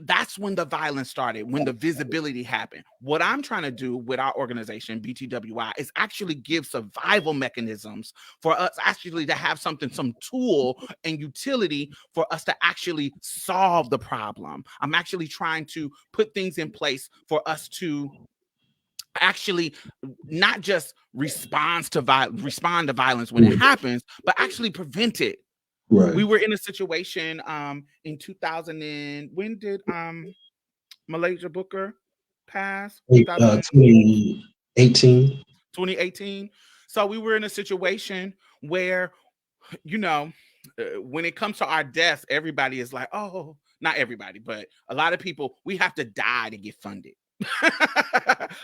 [SPEAKER 4] That's when the violence started, when the visibility happened. What I'm trying to do with our organization, BTWI, is actually give survival mechanisms for us actually to have some tool and utility for us to actually solve the problem. I'm actually trying to put things in place for us to actually not just respond to violence when it happens, but actually prevent it. Right. We were in a situation in 2000 when did Malaysia Booker pass?
[SPEAKER 3] 2018.
[SPEAKER 4] 2018. So we were in a situation where, when it comes to our deaths, everybody is like, oh, not everybody, but a lot of people, we have to die to get funded.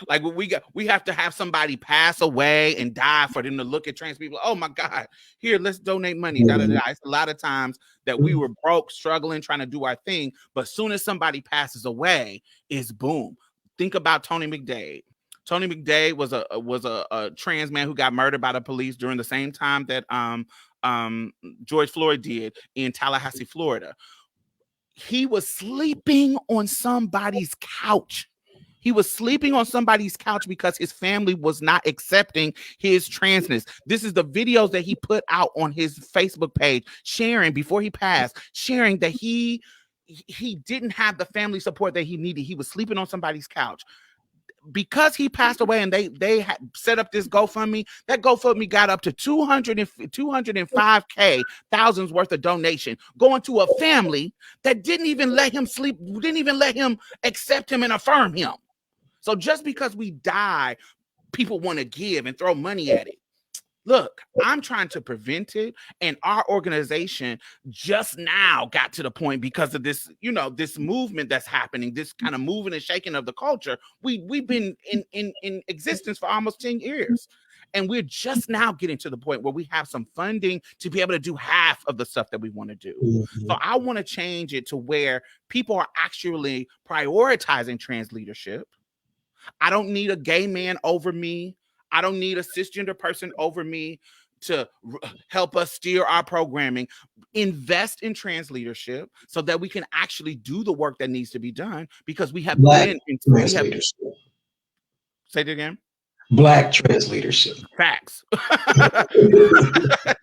[SPEAKER 4] Like we have to have somebody pass away and die for them to look at trans people. Oh my God, here, let's donate money. It's a lot of times that we were broke, struggling, trying to do our thing, but as soon as somebody passes away, it's boom. Think about Tony McDade. Tony McDade was a trans man who got murdered by the police during the same time that George Floyd did in Tallahassee, Florida. He was sleeping on somebody's couch. He was sleeping on somebody's couch because his family was not accepting his transness. This is the videos that he put out on his Facebook page, sharing before he passed, sharing that he didn't have the family support that he needed. He was sleeping on somebody's couch. Because he passed away and they had set up this GoFundMe, that GoFundMe got up to 205K, thousands worth of donation going to a family that didn't even let him sleep, didn't even let him accept him and affirm him. So just because we die, people want to give and throw money at it. Look, I'm trying to prevent it, and our organization just now got to the point because of this, this movement that's happening, this kind of moving and shaking of the culture. We've been in existence for almost 10 years, and we're just now getting to the point where we have some funding to be able to do half of the stuff that we want to do. Mm-hmm. So I want to change it to where people are actually prioritizing trans leadership. I don't need a gay man over me. I don't need a cisgender person over me to help us steer our programming. Invest in trans leadership so that we can actually do the work that needs to be done, because we have been in trans leadership. Say it again.
[SPEAKER 3] Black trans leadership.
[SPEAKER 4] Facts.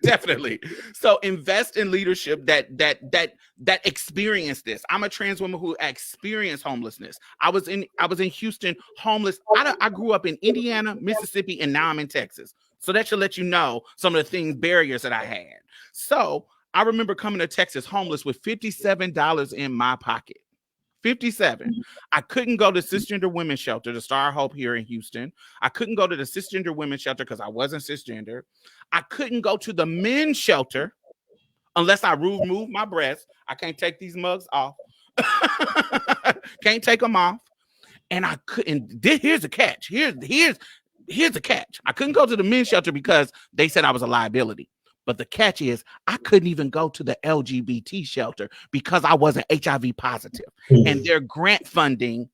[SPEAKER 4] Definitely. So invest in leadership that experience this. I'm a trans woman who experienced homelessness. I was in Houston homeless. I grew up in Indiana, Mississippi, and now I'm in Texas. So that should let you know some of the barriers that I had. So I remember coming to Texas homeless with $57 in my pocket. 57. I couldn't go to cisgender women's shelter, the Star Hope here in Houston. I couldn't go to the cisgender women's shelter because I wasn't cisgender. I couldn't go to the men's shelter unless I remove my breasts. I can't take these mugs off. Can't take them off. And I couldn't. Here's the catch. Here's the catch. I couldn't go to the men's shelter because they said I was a liability. But the catch is I couldn't even go to the LGBT shelter because I wasn't HIV positive. Mm-hmm. And their grant funding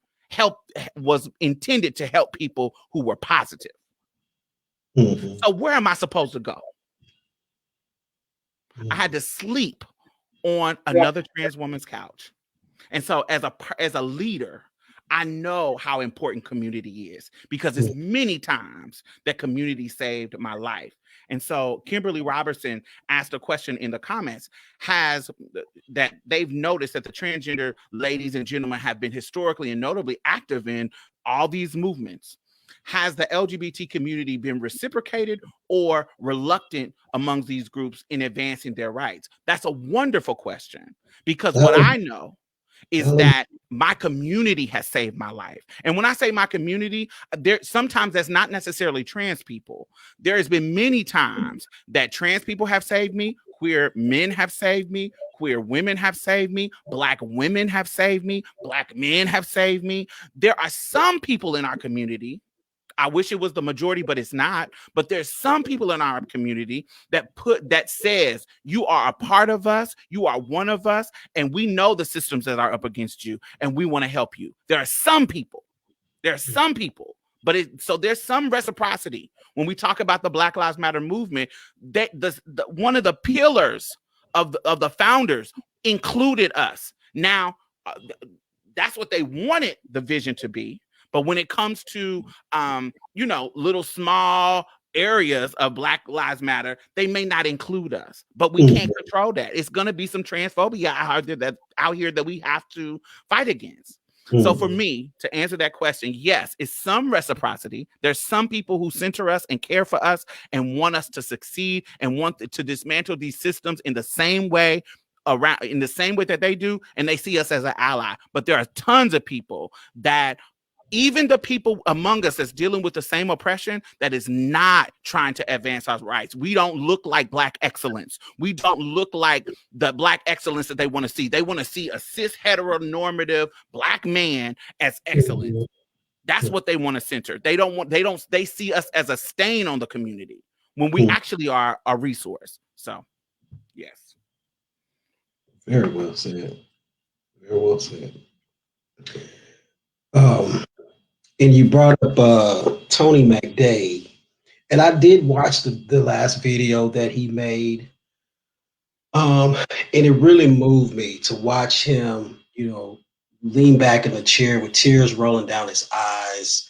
[SPEAKER 4] was intended to help people who were positive. Mm-hmm. So where am I supposed to go? Mm-hmm. I had to sleep on another trans woman's couch. And so as a leader, I know how important community is, because it's many times that community saved my life. And so Kimberly Robertson asked a question in the comments, that they've noticed that the transgender ladies and gentlemen have been historically and notably active in all these movements. Has the LGBT community been reciprocated or reluctant among these groups in advancing their rights? That's a wonderful question, because what I know is that my community has saved my life. And when I say my community, sometimes that's not necessarily trans people. There has been many times that trans people have saved me, queer men have saved me, queer women have saved me, Black women have saved me, Black men have saved me. There are some people in our community, I wish it was the majority, but it's not. But there's some people in our community that says you are a part of us, you are one of us, and we know the systems that are up against you, and we want to help you. There are some people, but so there's some reciprocity when we talk about the Black Lives Matter movement. That one of the pillars of the founders included us. Now, that's what they wanted the vision to be. But when it comes to, little small areas of Black Lives Matter, they may not include us, but we can't control that. It's going to be some transphobia out here that we have to fight against. So for me, to answer that question, yes, it's some reciprocity. There's some people who center us and care for us and want us to succeed and want to dismantle these systems in the same way that they do, and they see us as an ally. But there are tons of people that, even the people among us that's dealing with the same oppression, that is not trying to advance our rights. We don't look like Black excellence. We don't look like the Black excellence that they want to see. They want to see a cis heteronormative Black man as excellent. That's what they want to center. They see us as a stain on the community when we actually are a resource. So, yes.
[SPEAKER 3] Very well said. Very well said. And you brought up Tony McDade, and I did watch the last video that he made Um, and it really moved me to watch him, lean back in the chair with tears rolling down his eyes,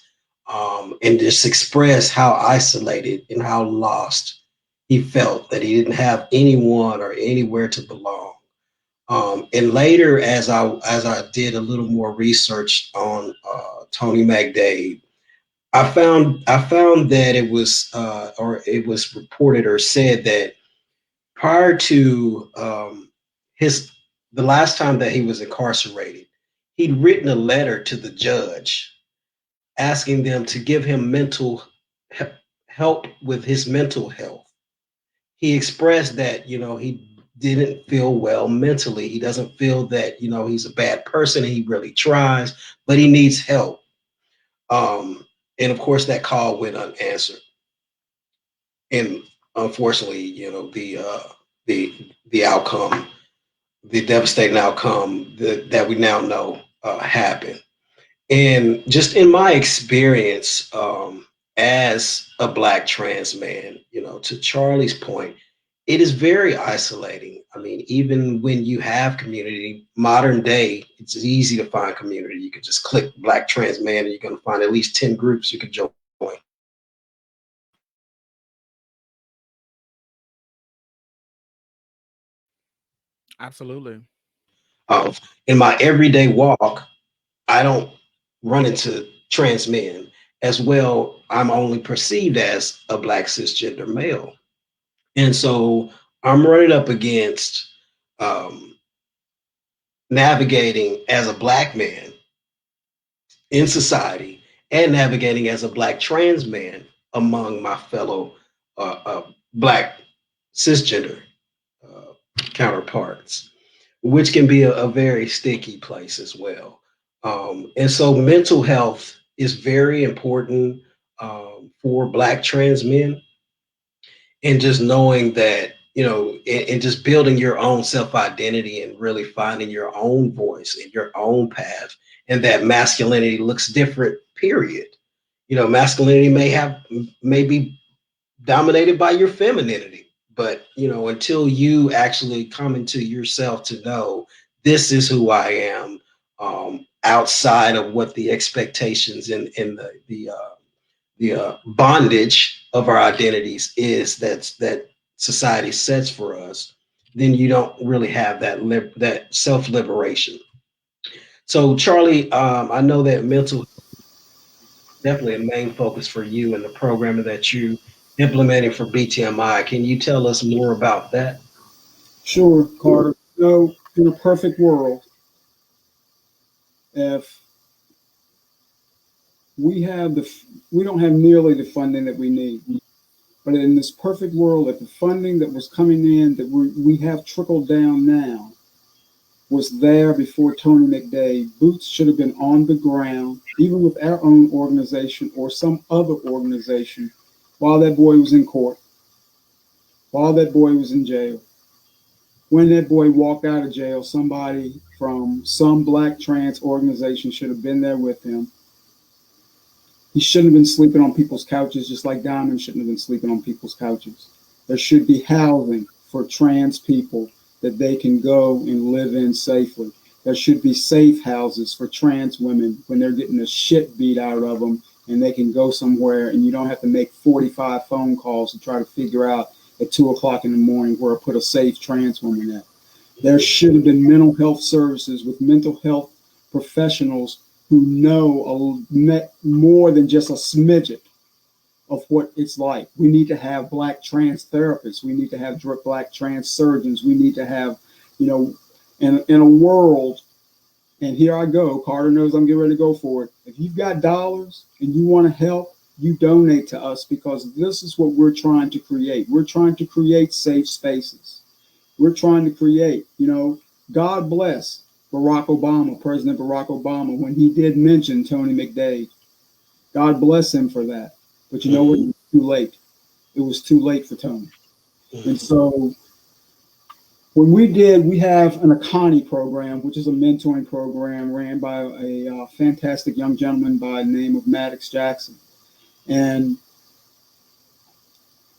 [SPEAKER 3] and just express how isolated and how lost he felt, that he didn't have anyone or anywhere to belong. And later, as I did a little more research on Tony McDade, I found that it was reported or said that prior to his the last time that he was incarcerated, he'd written a letter to the judge asking them to give him mental help with his mental health. He expressed that he didn't feel well mentally. He doesn't feel that he's a bad person. He really tries, but he needs help. And of course, that call went unanswered. And unfortunately, the outcome, the devastating outcome that we now know happened. And just in my experience as a Black trans man, to Charlie's point, it is very isolating. I mean, even when you have community, modern day, it's easy to find community. You can just click Black trans man and you're going to find at least 10 groups you can join.
[SPEAKER 4] Absolutely.
[SPEAKER 3] In my everyday walk, I don't run into trans men. As well, I'm only perceived as a Black cisgender male. And so I'm running up against um, navigating as a Black man in society and navigating as a Black trans man among my fellow Black cisgender counterparts, which can be a very sticky place as well. And so mental health is very important for Black trans men, and just knowing that, and just building your own self-identity and really finding your own voice and your own path, and that masculinity looks different, period. Masculinity may be dominated by your femininity, but until you actually come into yourself to know this is who I am, outside of what the expectations and the bondage of our identities is that society sets for us, then you don't really have that self-liberation. So Charlie, I know that mental definitely a main focus for you in the programming that you implementing for BTMI. Can you tell us more about that?
[SPEAKER 5] Sure, Carter. In a perfect world, if we don't have nearly the funding that we need, but in this perfect world, if the funding that was coming in that we have trickled down now was there before Tony McDade, boots should have been on the ground, even with our own organization or some other organization, while that boy was in court, while that boy was in jail. When that boy walked out of jail, somebody from some Black trans organization should have been there with him. He shouldn't have been sleeping on people's couches, just like Diamond shouldn't have been sleeping on people's couches. There should be housing for trans people that they can go and live in safely. There should be safe houses for trans women when they're getting the shit beat out of them, and they can go somewhere and you don't have to make 45 phone calls to try to figure out at 2 o'clock in the morning where to put a safe trans woman at. There should have been mental health services with mental health professionals who know more than just a smidget of what it's like. We need to have Black trans therapists. We need to have Black trans surgeons. We need to have, in a world, and here I go, Carter knows I'm getting ready to go for it. If you've got dollars and you want to help, you donate to us, because this is what we're trying to create. We're trying to create safe spaces. We're trying to create, God bless Barack Obama, President Barack Obama, when he did mention Tony McDade. God bless him for that. But you know what? It was too late. It was too late for Tony. And so when we have an Akani program, which is a mentoring program ran by a fantastic young gentleman by the name of Maddox Jackson. And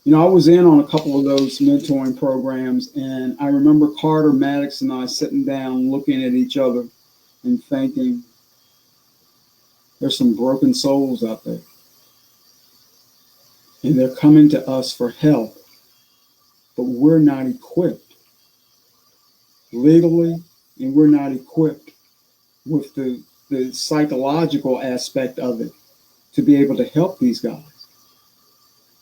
[SPEAKER 5] I was in on a couple of those mentoring programs, and I remember Carter Maddox and I sitting down looking at each other and thinking, there's some broken souls out there. And they're coming to us for help, but we're not equipped legally, and we're not equipped with the psychological aspect of it to be able to help these guys.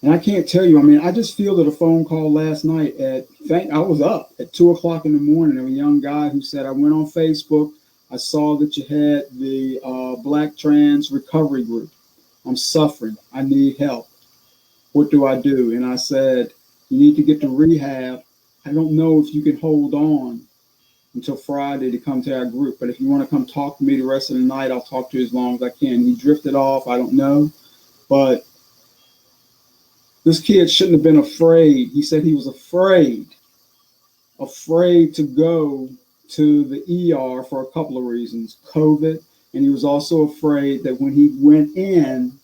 [SPEAKER 5] And I can't tell you, I mean, I just fielded a phone call last night I was up at 2:00 in the morning of a young guy who said, I went on Facebook, I saw that you had the Black Trans Recovery Group. I'm suffering, I need help. What do I do? And I said, you need to get to rehab. I don't know if you can hold on until Friday to come to our group, but if you want to come talk to me the rest of the night, I'll talk to you as long as I can. He drifted off, I don't know, but this kid shouldn't have been afraid. He said he was afraid to go to the ER for a couple of reasons, COVID, and he was also afraid that when he went in,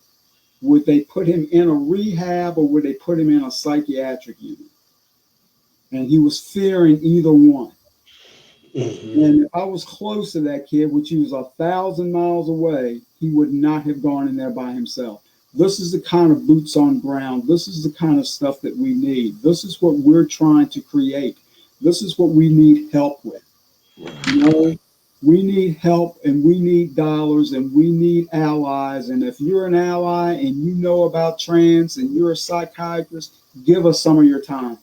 [SPEAKER 5] would they put him in a rehab or would they put him in a psychiatric unit? And he was fearing either one. Mm-hmm. And if I was close to that kid, which he was 1,000 miles away, he would not have gone in there by himself. This is the kind of boots on ground. This is the kind of stuff that we need. This is what we're trying to create. This is what we need help with. We need help, and we need dollars, and we need allies. And if you're an ally and you know about trans and you're a psychiatrist, give us some of your time.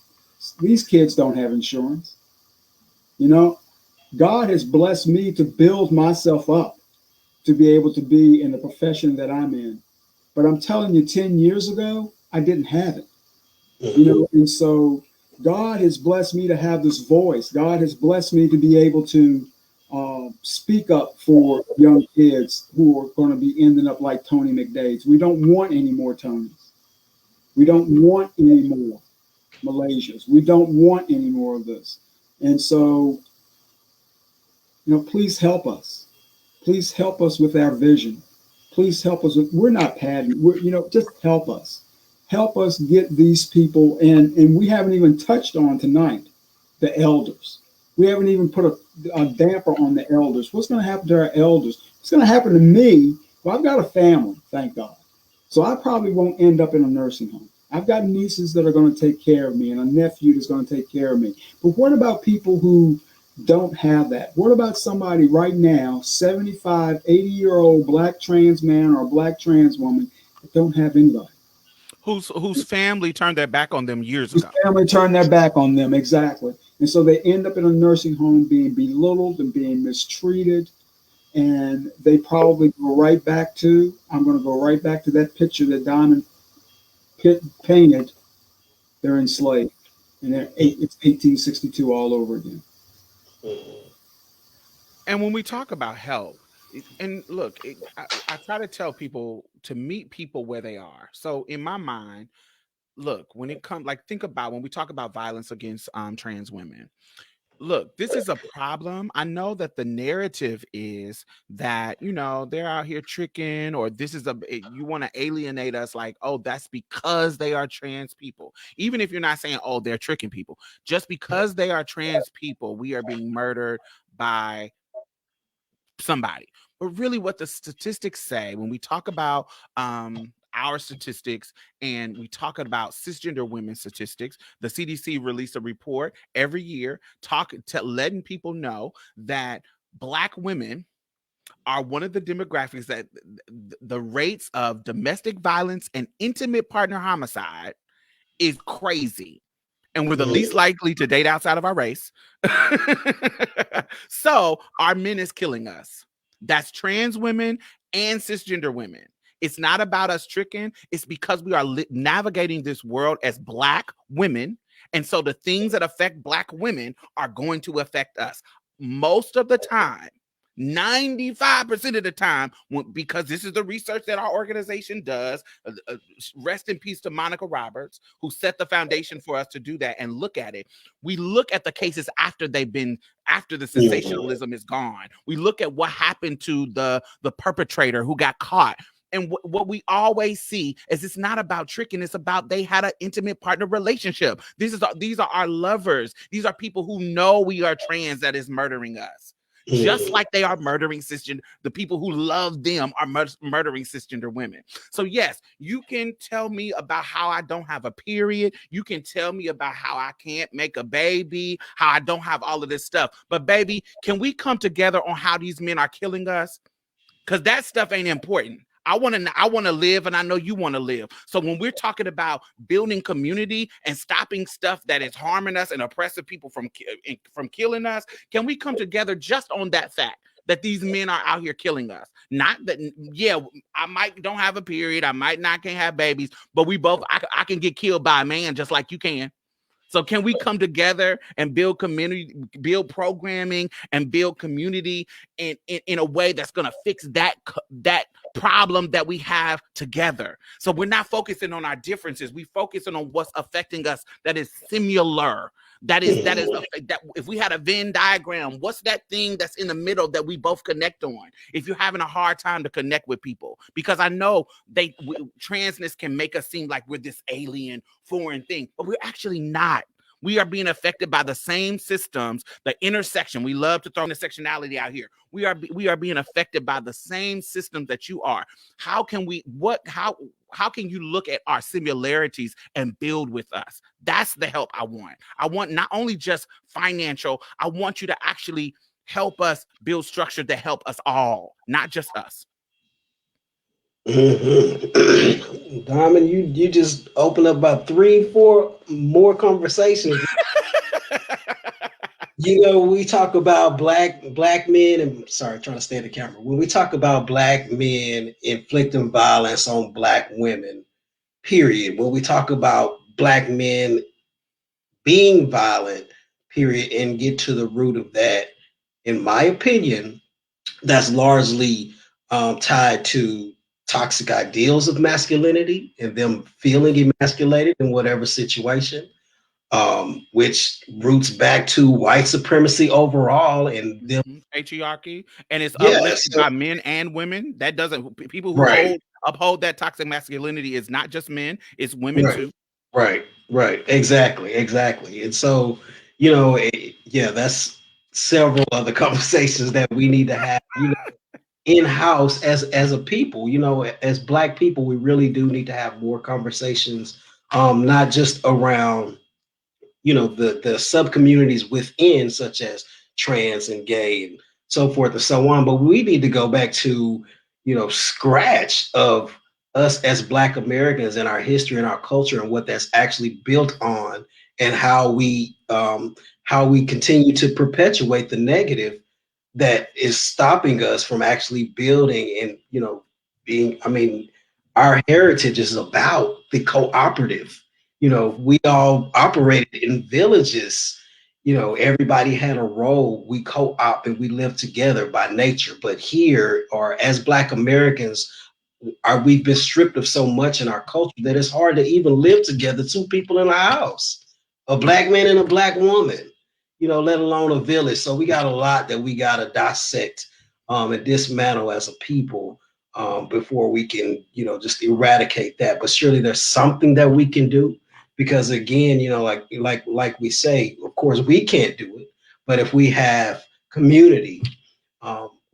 [SPEAKER 5] These kids don't have insurance. God has blessed me to build myself up to be able to be in the profession that I'm in. But I'm telling you, 10 years ago, I didn't have it. And so God has blessed me to have this voice. God has blessed me to be able to speak up for young kids who are going to be ending up like Tony McDade's. We don't want any more Tonys. We don't want any more Malaysias. We don't want any more of this. And so, please help us. Please help us with our vision. Please help us. We're not padding. Just help us. Help us get these people in. And we haven't even touched on tonight the elders. We haven't even put a damper on the elders. What's going to happen to our elders? What's going to happen to me? Well, I've got a family, thank God. So I probably won't end up in a nursing home. I've got nieces that are going to take care of me and a nephew that's going to take care of me. But what about people who don't have that? What about somebody right now, 75, 80-year-old Black trans man or Black trans woman that don't have anybody?
[SPEAKER 4] Whose family turned their back on them years ago.
[SPEAKER 5] Whose family turned their back on them, exactly. And so they end up in a nursing home being belittled and being mistreated. And they probably go right back to, I'm going to go right back to that picture that Diamond painted. They're enslaved. And it's 1862 all over again.
[SPEAKER 4] And when we talk about help, and look, I try to tell people to meet people where they are. So in my mind, look, when it comes, think about when we talk about violence against trans women. Look, this is a problem. I know that the narrative is that, they're out here tricking, or this is you want to alienate us like, oh, that's because they are trans people. Even if you're not saying, oh, they're tricking people, just because they are trans people, we are being murdered by somebody. But really what the statistics say when we talk about our statistics and we talk about cisgender women's statistics, the CDC released a report every year letting people know that Black women are one of the demographics that the rates of domestic violence and intimate partner homicide is crazy. And we're the least likely to date outside of our race. So our men is killing us. That's trans women and cisgender women. It's not about us tricking. It's because we are navigating this world as Black women. And so the things that affect Black women are going to affect us. Most of the time, 95% of the time, because this is the research that our organization does. Rest in peace to Monica Roberts, who set the foundation for us to do that and look at it. We look at the cases after the sensationalism is gone. We look at what happened to the perpetrator who got caught. And what we always see is it's not about tricking. It's about they had an intimate partner relationship. These are our lovers. These are people who know we are trans that is murdering us. Just like they are murdering cisgender, the people who love them are murdering cisgender women. So yes, you can tell me about how I don't have a period. You can tell me about how I can't make a baby, how I don't have all of this stuff. But baby, can we come together on how these men are killing us? Because that stuff ain't important. I want to live, and I know you want to live. So when we're talking about building community and stopping stuff that is harming us and oppressing people from killing us, can we come together just on that fact that these men are out here killing us? Not that, yeah, I might don't have a period, I might not can't have babies, but we both, I can get killed by a man just like you can. So can we come together and build community, build programming, and build community in a way that's going to fix that problem that we have together? So we're not focusing on our differences. We're focusing on what's affecting us that is similar. That if we had a Venn diagram, what's that thing that's in the middle that we both connect on? If you're having a hard time to connect with people, because I know transness can make us seem like we're this alien, foreign thing, but we're actually not. We are being affected by the same systems, the intersection. We love to throw intersectionality out here. We are being affected by the same systems that you are. How can you look at our similarities and build with us? That's the help I want. I want not only just financial, I want you to actually help us build structure to help us all, not just us.
[SPEAKER 3] Diamond, you just open up about 3-4 more conversations. We talk about black men, and sorry, trying to stay at the camera. When we talk about black men inflicting violence on black women, period. When we talk about black men being violent, period, and get to the root of that, in my opinion, that's largely tied to toxic ideals of masculinity and them feeling emasculated in whatever situation, which roots back to white supremacy overall and them
[SPEAKER 4] patriarchy, and it's uplifted by men and women. That doesn't, people who uphold that toxic masculinity is not just men, it's women too.
[SPEAKER 3] Right, exactly. And so, that's several other conversations that we need to have, in-house as a people. As black people, we really do need to have more conversations, not just around the sub communities within, such as trans and gay and so forth and so on, but we need to go back to scratch of us as Black Americans and our history and our culture and what that's actually built on, and how we continue to perpetuate the negative that is stopping us from actually building and being, our heritage is about the cooperative. We all operated in villages. Everybody had a role. We co-op and we live together by nature. But here, or as Black Americans, we've been stripped of so much in our culture that it's hard to even live together, two people in a house, a Black man and a Black woman, let alone a village. So we got a lot that we got to dissect and dismantle as a people before we can, just eradicate that. But surely there's something that we can do, because again, like we say, of course we can't do it, but if we have community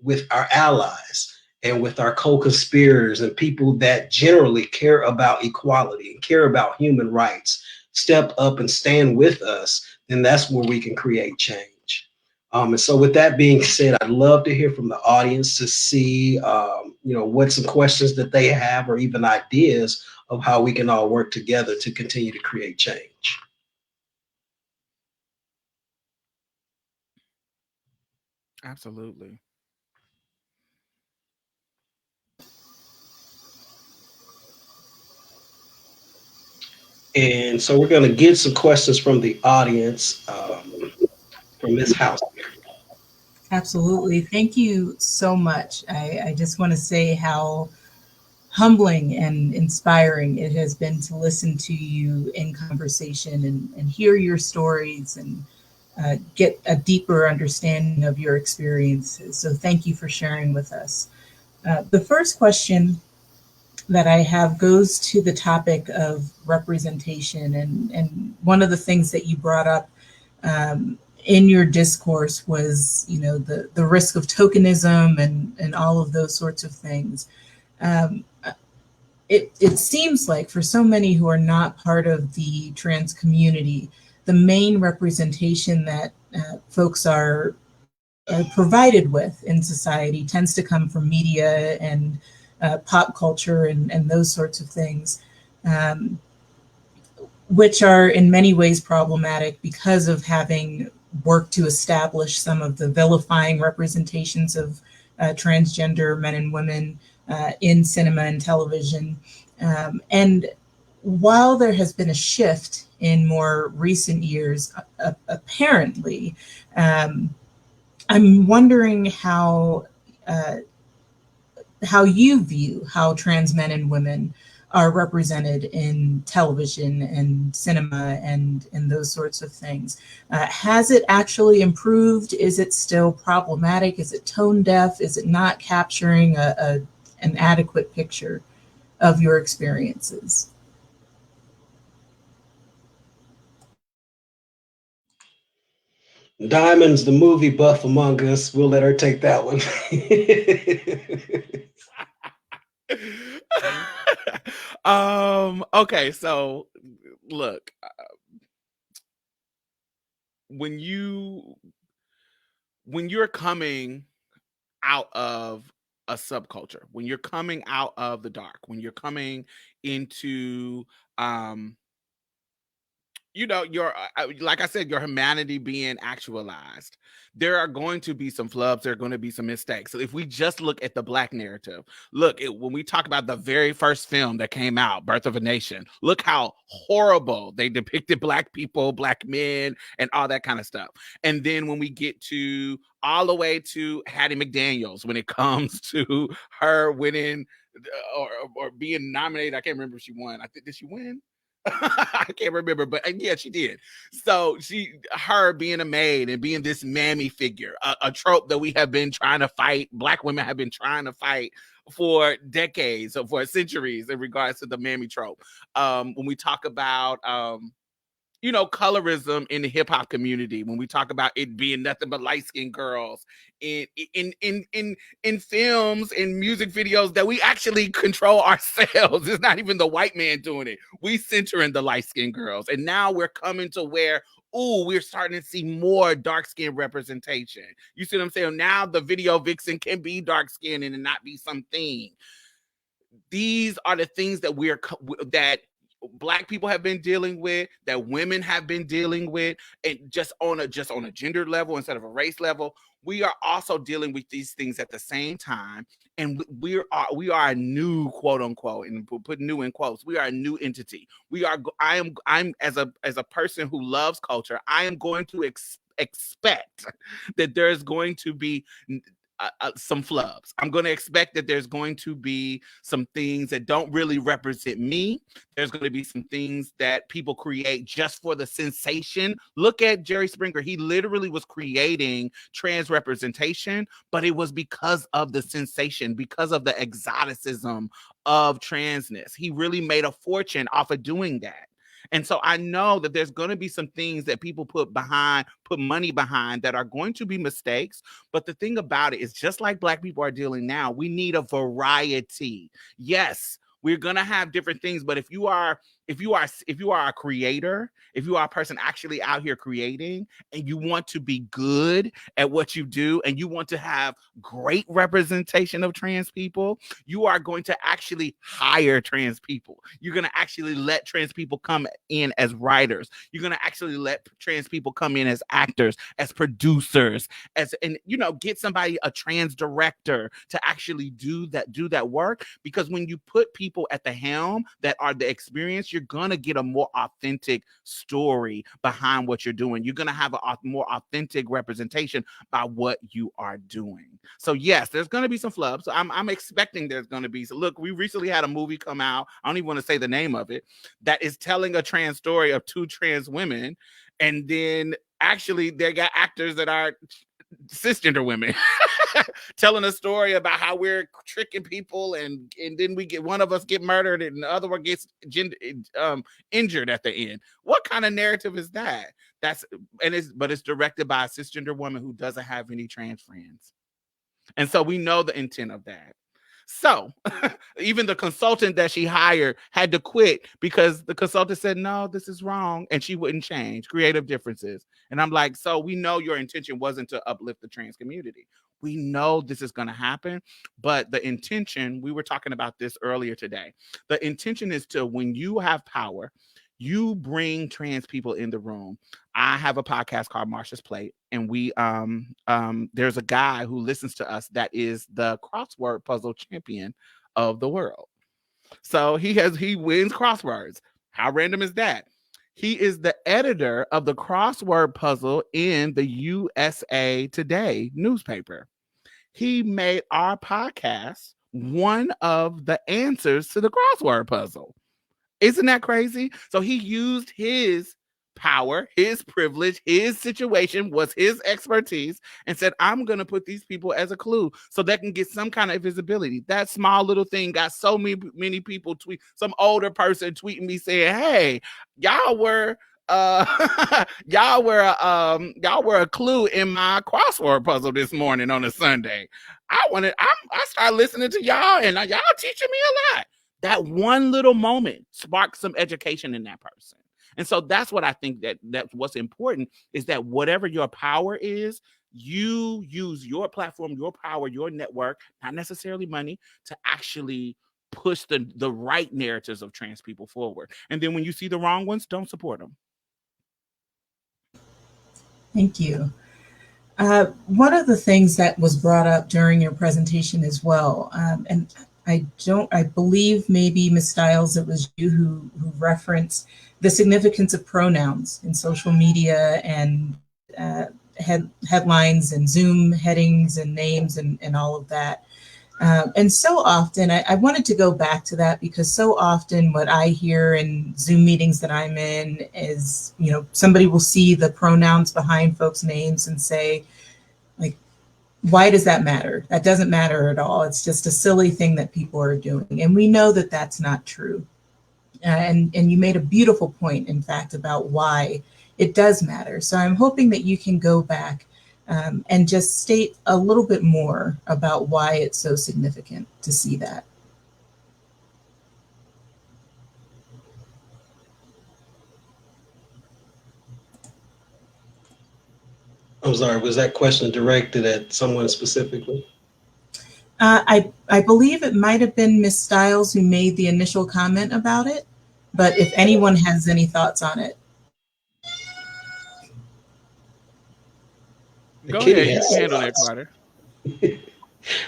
[SPEAKER 3] with our allies and with our co-conspirators and people that generally care about equality and care about human rights, step up and stand with us, then that's where we can create change. And so with that being said, I'd love to hear from the audience to see, what some questions that they have, or even ideas of how we can all work together to continue to create change.
[SPEAKER 4] Absolutely.
[SPEAKER 3] And so we're going to get some questions from the audience, from Ms. House.
[SPEAKER 2] Absolutely. Thank you so much. I just want to say how humbling and inspiring it has been to listen to you in conversation and hear your stories and get a deeper understanding of your experiences. So thank you for sharing with us. The first question that I have goes to the topic of representation. And one of the things that you brought up in your discourse was, the risk of tokenism and all of those sorts of things. It seems like for so many who are not part of the trans community, the main representation that folks are provided with in society tends to come from media and pop culture and those sorts of things, which are in many ways problematic because of having worked to establish some of the vilifying representations of transgender men and women in cinema and television. And while there has been a shift in more recent years, apparently, I'm wondering how you view how trans men and women are represented in television and cinema and those sorts of things. Has it actually improved? Is it still problematic? Is it tone deaf? Is it not capturing an adequate picture of your experiences?
[SPEAKER 3] Diamond's the movie buff among us. We'll let her take that one.
[SPEAKER 4] Okay, so look, when you're coming out of a subculture, when you're coming out of the dark, when you're coming into your like I said, your humanity being actualized, there are going to be some flubs, there are going to be some mistakes. So if we just look at the Black narrative, when we talk about the very first film that came out, Birth of a Nation, look how horrible they depicted Black people, Black men, and all that kind of stuff. And then when we get to all the way to Hattie McDaniels, when it comes to her winning or being nominated, I can't remember if she won. I think, did she win? I can't remember, but yeah, she did. So her being a maid and being this mammy figure, a trope that we have been trying to fight, Black women have been trying to fight for decades or for centuries in regards to the mammy trope. When we talk about colorism in the hip hop community, when we talk about it being nothing but light skinned girls in films and music videos that we actually control ourselves. It's not even the white man doing it. We center in the light skinned girls. And now we're coming to where, we're starting to see more dark skinned representation. You see what I'm saying? Now the video vixen can be dark skinned and not be something. These are the things that that Black people have been dealing with, that women have been dealing with, and just on a gender level instead of a race level. We are also dealing with these things at the same time, and we are a new, quote unquote, and put new in quotes. We are a new entity. I'm as a person who loves culture, I am going to expect that there's going to be some flubs. I'm going to expect that there's going to be some things that don't really represent me. There's going to be some things that people create just for the sensation. Look at Jerry Springer. He literally was creating trans representation, but it was because of the sensation, because of the exoticism of transness. He really made a fortune off of doing that. And so I know that there's going to be some things that people put money behind that are going to be mistakes. But the thing about it is, just like Black people are dealing now, we need a variety. Yes, we're going to have different things. But if you are a creator, if you are a person actually out here creating, and you want to be good at what you do, and you want to have great representation of trans people, you are going to actually hire trans people. You're going to actually let trans people come in as writers. You're going to actually let trans people come in as actors, as producers, get somebody, a trans director, to actually do that work. Because when you put people at the helm that are the experience, you're going to get a more authentic story behind what you're doing. You're going to have a more authentic representation by what you are doing. So yes, there's going to be some flubs. I'm expecting there's going to be. So look, we recently had a movie come out. I don't even want to say the name of it, that is telling a trans story of two trans women. And then actually they got actors that are cisgender women telling a story about how we're tricking people, and then we get one of us get murdered and the other one gets injured at the end. What kind of narrative is that? But it's directed by a cisgender woman who doesn't have any trans friends. And so we know the intent of that. So even the consultant that she hired had to quit because the consultant said, no, this is wrong. And she wouldn't change. Creative differences. And I'm like, so we know your intention wasn't to uplift the trans community. We know this is going to happen. But the intention, we were talking about this earlier today. The intention is to, when you have power, you bring trans people in the room. I have a podcast called Marsha's Plate, and we there's a guy who listens to us that is the crossword puzzle champion of the world. So he wins crosswords. How random is that? He is the editor of the crossword puzzle in the USA Today newspaper. He made our podcast one of the answers to the crossword puzzle. Isn't that crazy? So he used his power, his privilege, his situation was his expertise, and said, I'm going to put these people as a clue so they can get some kind of visibility. That small little thing got so many people tweet, some older person tweeting me saying, hey, y'all were y'all were a clue in my crossword puzzle this morning on a Sunday. I started listening to y'all, and y'all teaching me a lot. That one little moment sparked some education in that person. And so that's what I think that's what's important, is that whatever your power is, you use your platform, your power, your network, not necessarily money, to actually push the right narratives of trans people forward. And then when you see the wrong ones, don't support them.
[SPEAKER 2] Thank you. One of the things that was brought up during your presentation as well, and I believe maybe Ms. Stiles, it was you who referenced the significance of pronouns in social media and headlines and Zoom headings and names and all of that. And so often, I wanted to go back to that, because so often what I hear in Zoom meetings that I'm in is, somebody will see the pronouns behind folks' names and say, like, why does that matter? That doesn't matter at all. It's just a silly thing that people are doing. And we know that that's not true. And you made a beautiful point, in fact, about why it does matter. So I'm hoping that you can go back and just state a little bit more about why it's so significant to see that.
[SPEAKER 3] I'm sorry, was that question directed at someone specifically?
[SPEAKER 2] I believe it might have been Ms. Stiles who made the initial comment about it, but if anyone has any thoughts on it.
[SPEAKER 4] Go ahead, you can handle that, Carter.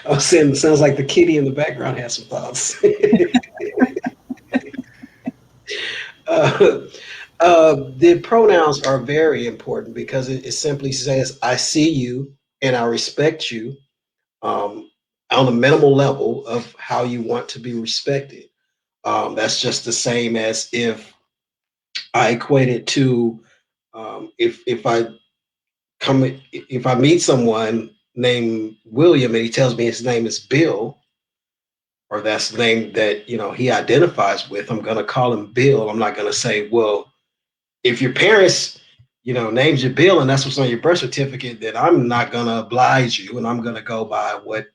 [SPEAKER 3] I was saying, it sounds like the kitty in the background has some thoughts. The pronouns are very important because it simply says, I see you and I respect you on a minimal level of how you want to be respected. That's just the same as if I equate it to if I meet someone named William and he tells me his name is Bill, or that's the name that he identifies with, I'm going to call him Bill. I'm not going to say, well, if your parents named you Bill and that's what's on your birth certificate, then I'm not going to oblige you, and I'm going to go by what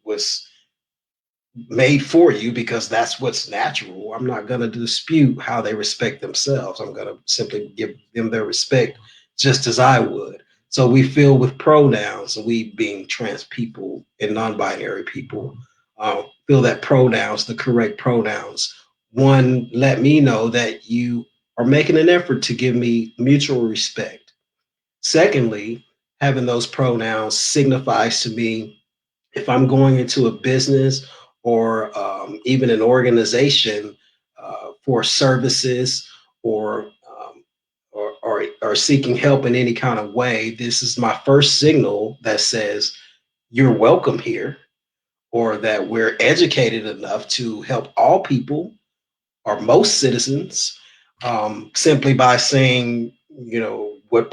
[SPEAKER 3] was made for you, because that's what's natural. I'm not going to dispute how they respect themselves. I'm going to simply give them their respect just as I would. So we feel with pronouns, and we being trans people and non-binary people, feel that pronouns, the correct pronouns, one, let me know that you are making an effort to give me mutual respect. Secondly, having those pronouns signifies to me, if I'm going into a business or even an organization for services or seeking help in any kind of way, this is my first signal that says you're welcome here, or that we're educated enough to help all people or most citizens, simply by saying, what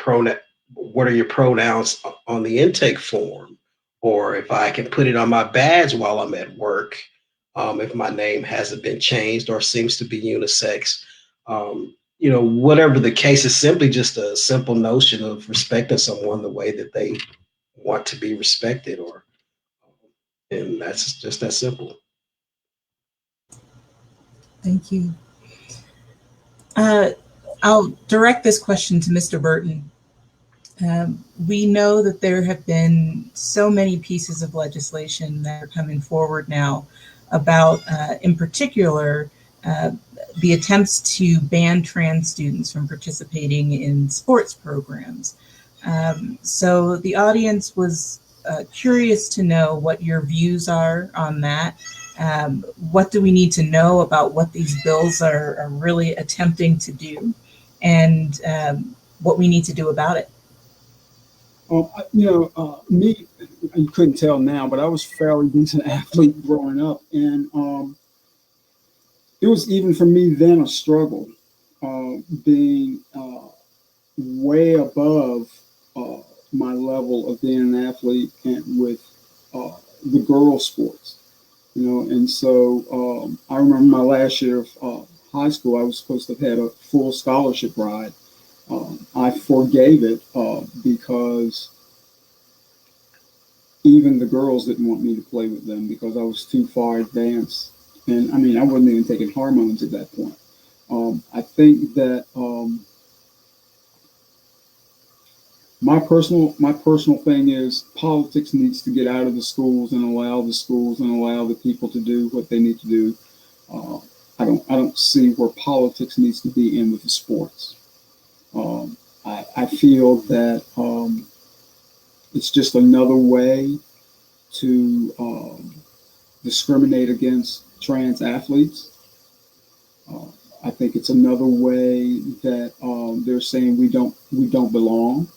[SPEAKER 3] what are your pronouns on the intake form? Or if I can put it on my badge while I'm at work, if my name hasn't been changed or seems to be unisex. Whatever the case, is simply just a simple notion of respecting someone the way that they want to be respected, and that's just that simple.
[SPEAKER 2] Thank you. I'll direct this question to Mr. Burton. We know that there have been so many pieces of legislation that are coming forward now about, in particular, the attempts to ban trans students from participating in sports programs. So the audience was curious to know what your views are on that. What do we need to know about what these bills are really attempting to do, and what we need to do about it?
[SPEAKER 5] Me, you couldn't tell now, but I was a fairly decent athlete growing up. And it was, even for me then, a struggle, being way above my level of being an athlete and with the girls' sports. And so I remember my last year of high school, I was supposed to have had a full scholarship ride. I forgave it because even the girls didn't want me to play with them because I was too far advanced. And I mean, I wasn't even taking hormones at that point. I think that my personal thing is politics needs to get out of the schools and allow the people to do what they need to do. I don't see where politics needs to be in with the sports. I feel that it's just another way to discriminate against trans athletes. I think it's another way that they're saying we don't belong.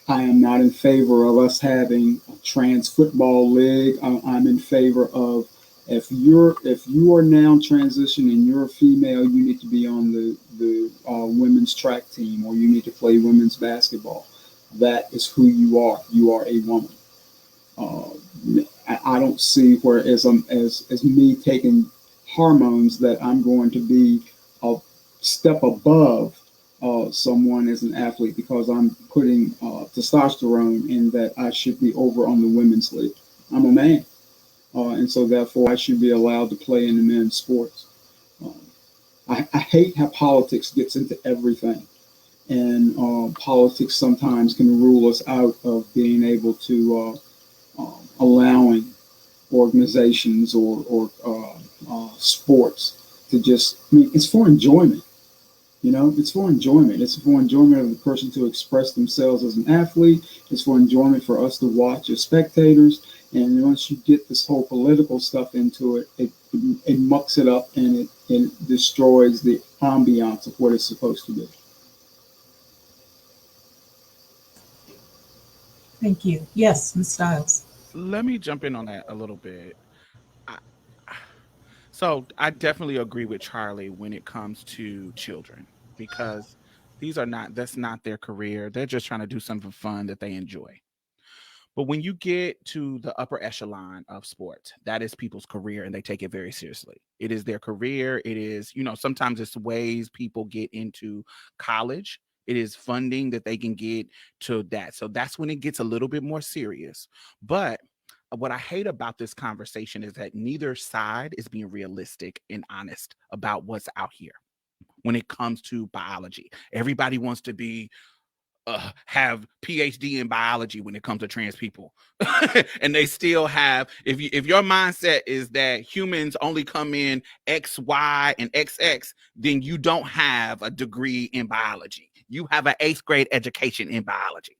[SPEAKER 5] I am not in favor of us having a trans football league. I'm in favor of, if you are now transitioning and you're a female, you need to be on the women's track team, or you need to play women's basketball. That is who you are. You are a woman. I don't see where, as me taking hormones, that I'm going to be a step above someone as an athlete because I'm putting testosterone in, that I should be over on the women's league. I'm a man. And so therefore I should be allowed to play in the men's sports. I hate how politics gets into everything. And politics sometimes can rule us out of being able to allowing organizations or sports to just, it's for enjoyment. It's for enjoyment. It's for enjoyment of the person to express themselves as an athlete. It's for enjoyment for us to watch as spectators. And once you get this whole political stuff into it, it mucks it up, and it destroys the ambiance of what it's supposed to be.
[SPEAKER 2] Thank you. Yes, Ms. Stiles.
[SPEAKER 4] Let me jump in on that a little bit. So I definitely agree with Charlie when it comes to children, because that's not their career. They're just trying to do something fun that they enjoy. But when you get to the upper echelon of sports, that is people's career, and they take it very seriously. It is their career. It is, sometimes it's ways people get into college. It is funding that they can get to that. So that's when it gets a little bit more serious. But what I hate about this conversation is that neither side is being realistic and honest about what's out here when it comes to biology. Everybody wants to be have PhD in biology when it comes to trans people. And they still have, if your mindset is that humans only come in X, Y, and XX, then you don't have a degree in biology. You have an 8th grade education in biology.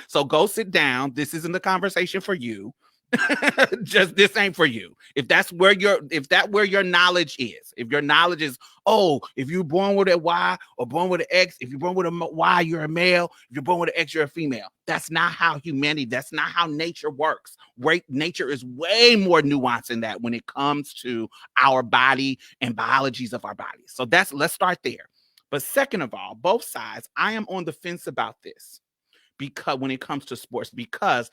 [SPEAKER 4] So go sit down. This isn't the conversation for you. Just, this ain't for you. If that's where your knowledge is, if your knowledge is, if you're born with a Y or born with an X, if you're born with a Y, you're a male. If you're born with an X, you're a female. That's not how humanity, that's not how nature works. Nature is way more nuanced than that when it comes to our body and biologies of our bodies. So let's start there. But second of all, both sides, I am on the fence about this because when it comes to sports, because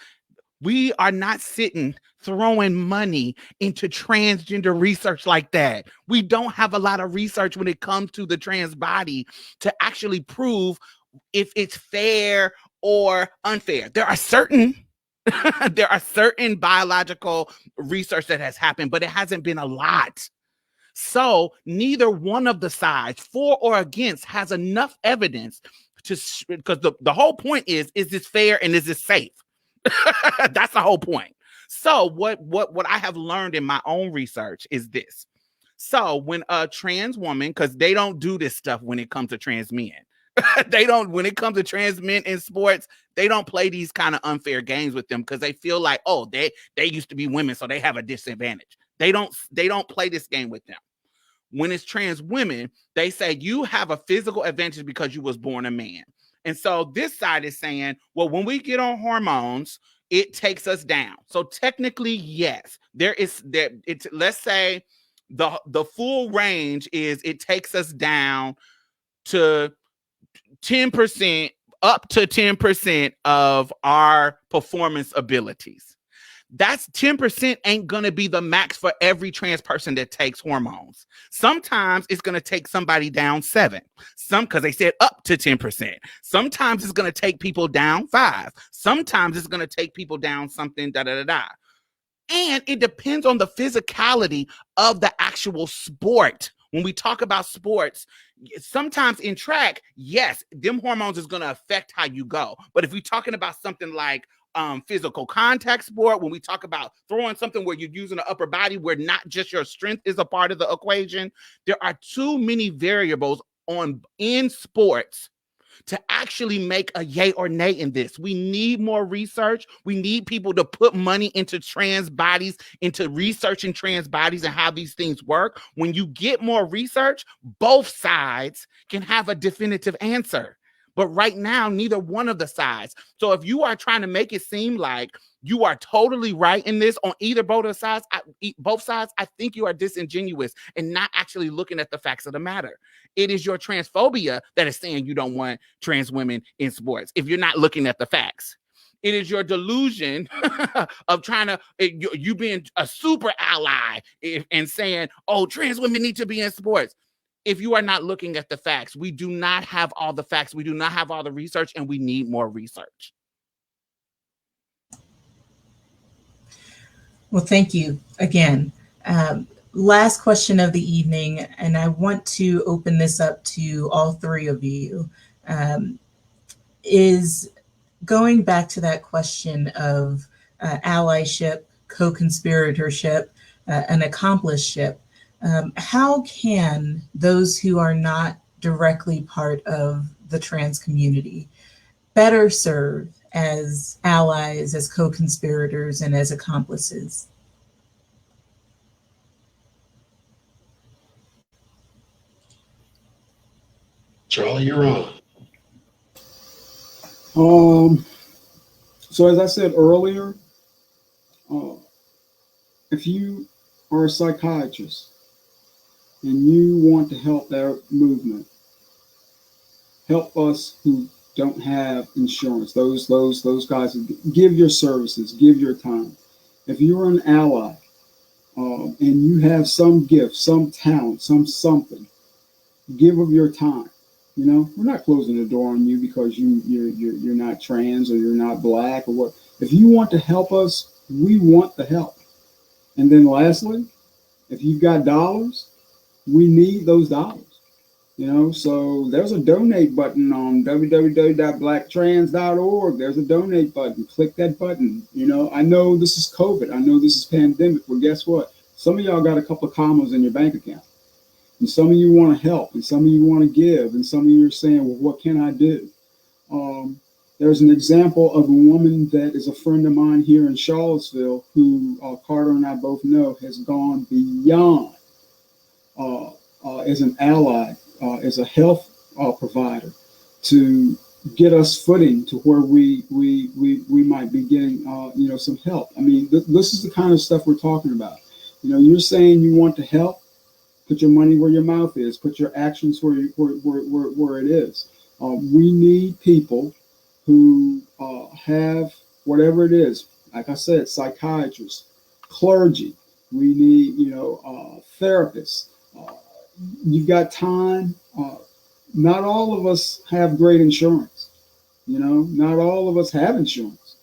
[SPEAKER 4] we are not sitting throwing money into transgender research like that. We don't have a lot of research when it comes to the trans body to actually prove if it's fair or unfair. There are certain biological research that has happened, but it hasn't been a lot. So neither one of the sides, for or against, has enough evidence to, because the whole point is this fair and is this safe? That's the whole point. So what I have learned in my own research is this. So when a trans woman, because they don't do this stuff when it comes to trans men, when it comes to trans men in sports, they don't play these kind of unfair games with them because they feel like, oh, they used to be women, so they have a disadvantage. They don't play this game with them. When it's trans women, they say you have a physical advantage because you was born a man. And so this side is saying, well, when we get on hormones, it takes us down. So technically, yes, let's say the full range is it takes us down to 10%, up to 10% of our performance abilities. That's 10% ain't going to be the max for every trans person that takes hormones. Sometimes it's going to take somebody down 7. Because they said up to 10%. Sometimes it's going to take people down 5. Sometimes it's going to take people down something, And it depends on the physicality of the actual sport. When we talk about sports, sometimes in track, yes, them hormones is going to affect how you go. But if we're talking about something like physical contact sport, when we talk about throwing something where you're using the upper body, where not just your strength is a part of the equation, there are too many variables in sports to actually make a yay or nay in this. We need more research. We need people to put money into trans bodies, into researching trans bodies and how these things work. When you get more research, both sides can have a definitive answer. But right now, neither one of the sides. So if you are trying to make it seem like you are totally right in this on both sides, I think you are disingenuous and not actually looking at the facts of the matter. It is your transphobia that is saying you don't want trans women in sports if you're not looking at the facts. It is your delusion of trying to, you being a super ally and saying, oh, trans women need to be in sports. If you are not looking at the facts, we do not have all the facts. We do not have all the research, and we need more research.
[SPEAKER 2] Well, thank you again. Last question of the evening, and I want to open this up to all three of you, is going back to that question of allyship, co-conspiratorship, and accomplishship. How can those who are not directly part of the trans community better serve as allies, as co-conspirators, and as accomplices?
[SPEAKER 3] Charlie, you're on.
[SPEAKER 5] So as I said earlier, if you are a psychiatrist and you want to help that movement, help us who don't have insurance, those guys, give your services, give your time. If you're an ally and you have some gift, some talent, something, give of your time. You know, we're not closing the door on you because you're not trans or you're not black or what. If you want to help us, we want the help. And then lastly, if you've got dollars, we need those dollars. You know, so there's a donate button on www.blacktrans.org. There's a donate button. Click that button. You know, I know this is COVID. I know this is pandemic. Well, guess what? Some of y'all got a couple of commas in your bank account. And some of you want to help, and some of you want to give, and some of you are saying, well, what can I do? There's an example of a woman that is a friend of mine here in Charlottesville who Carter and I both know has gone beyond as an ally, as a health provider, to get us footing to where we might be getting some help. I mean, this is the kind of stuff we're talking about. You know, you're saying you want to help, Put your money where your mouth is. Put your actions where it is. We need people who have whatever it is. Like I said, psychiatrists, clergy. We need, therapists. You've got time. Not all of us have great insurance. Not all of us have insurance.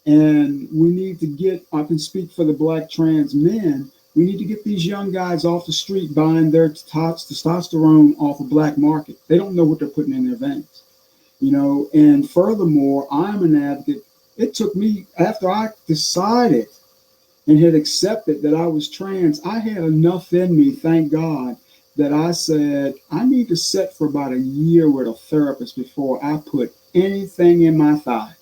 [SPEAKER 5] And we need to get, I can speak for the Black trans men, we need to get these young guys off the street buying their testosterone off the black market. They don't know what they're putting in their veins. And furthermore, I'm an advocate. It took me, after I decided and had accepted that I was trans, I had enough in me, thank God, that I said, I need to sit for about a year with a therapist before I put anything in my thigh.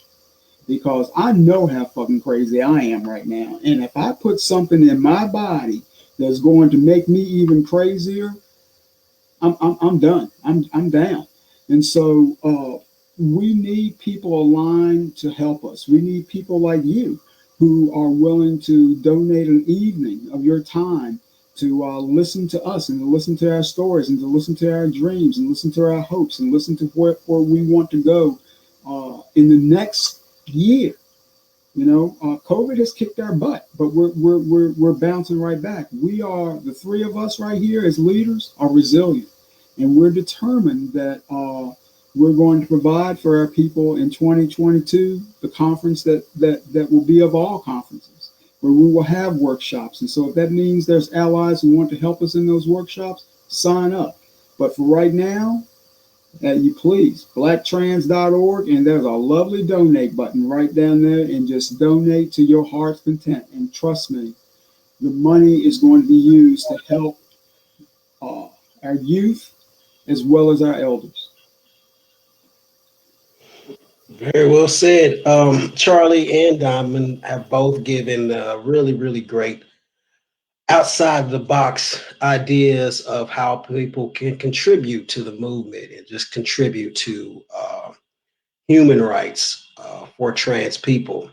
[SPEAKER 5] Because I know how fucking crazy I am right now. And if I put something in my body that's going to make me even crazier, I'm done. I'm down. And so we need people aligned to help us. We need people like you who are willing to donate an evening of your time to listen to us and to listen to our stories and to listen to our dreams and listen to our hopes and listen to where we want to go in the next year. COVID has kicked our butt, but we're bouncing right back. We are, the three of us right here as leaders are resilient, and we're determined that we're going to provide for our people in 2022 the conference that will be of all conferences, where we will have workshops. And so if that means there's allies who want to help us in those workshops, sign up. But for right now, you please, blacktrans.org, and there's a lovely donate button right down there, and just donate to your heart's content. And trust me, the money is going to be used to help our youth as well as our elders.
[SPEAKER 3] Very well said. Charlie and Diamond have both given really, really great outside the box ideas of how people can contribute to the movement and just contribute to human rights for trans people.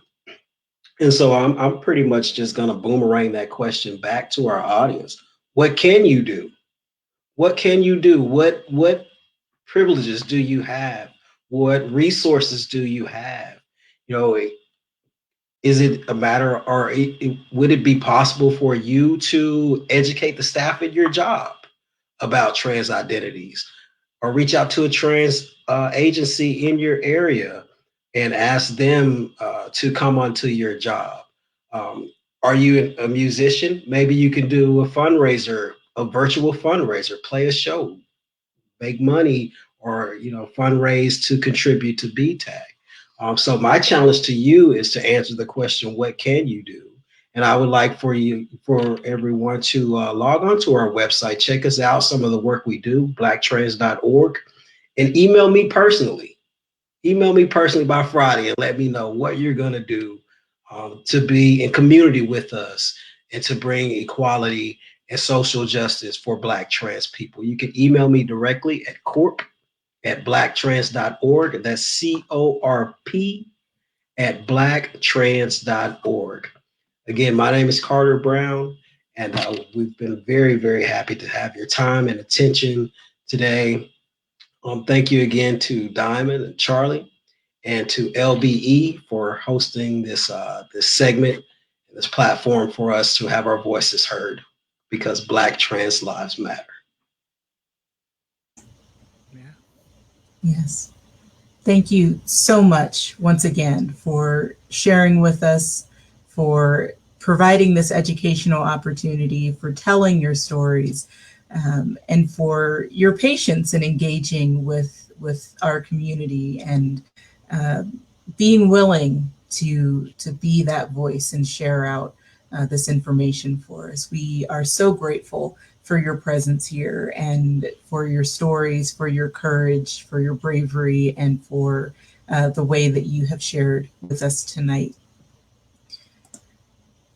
[SPEAKER 3] And so I'm pretty much just going to boomerang that question back to our audience. What can you do? What can you do? What privileges do you have? What resources do you have? Is it a matter, or would it be possible for you to educate the staff at your job about trans identities, or reach out to a trans agency in your area and ask them to come onto your job? Are you a musician? Maybe you can do a fundraiser, a virtual fundraiser, play a show, make money, or fundraise to contribute to BTAG. So my challenge to you is to answer the question, what can you do? And I would like for everyone to log on to our website, check us out, some of the work we do, blacktrans.org, and email me personally by Friday and let me know what you're going to do to be in community with us and to bring equality and social justice for Black trans people. You can email me directly at corp@blacktrans.org. That's CORP@blacktrans.org. Again, my name is Carter Brown, and we've been very, very happy to have your time and attention today. Thank you again to Diamond and Charlie, and to LBE for hosting this segment, this platform for us to have our voices heard, because Black trans lives matter.
[SPEAKER 2] Yes. Thank you so much once again for sharing with us, for providing this educational opportunity, for telling your stories, and for your patience in engaging with our community, and being willing to be that voice and share out this information for us. We are so grateful for your presence here, and for your stories, for your courage, for your bravery, and for the way that you have shared with us tonight.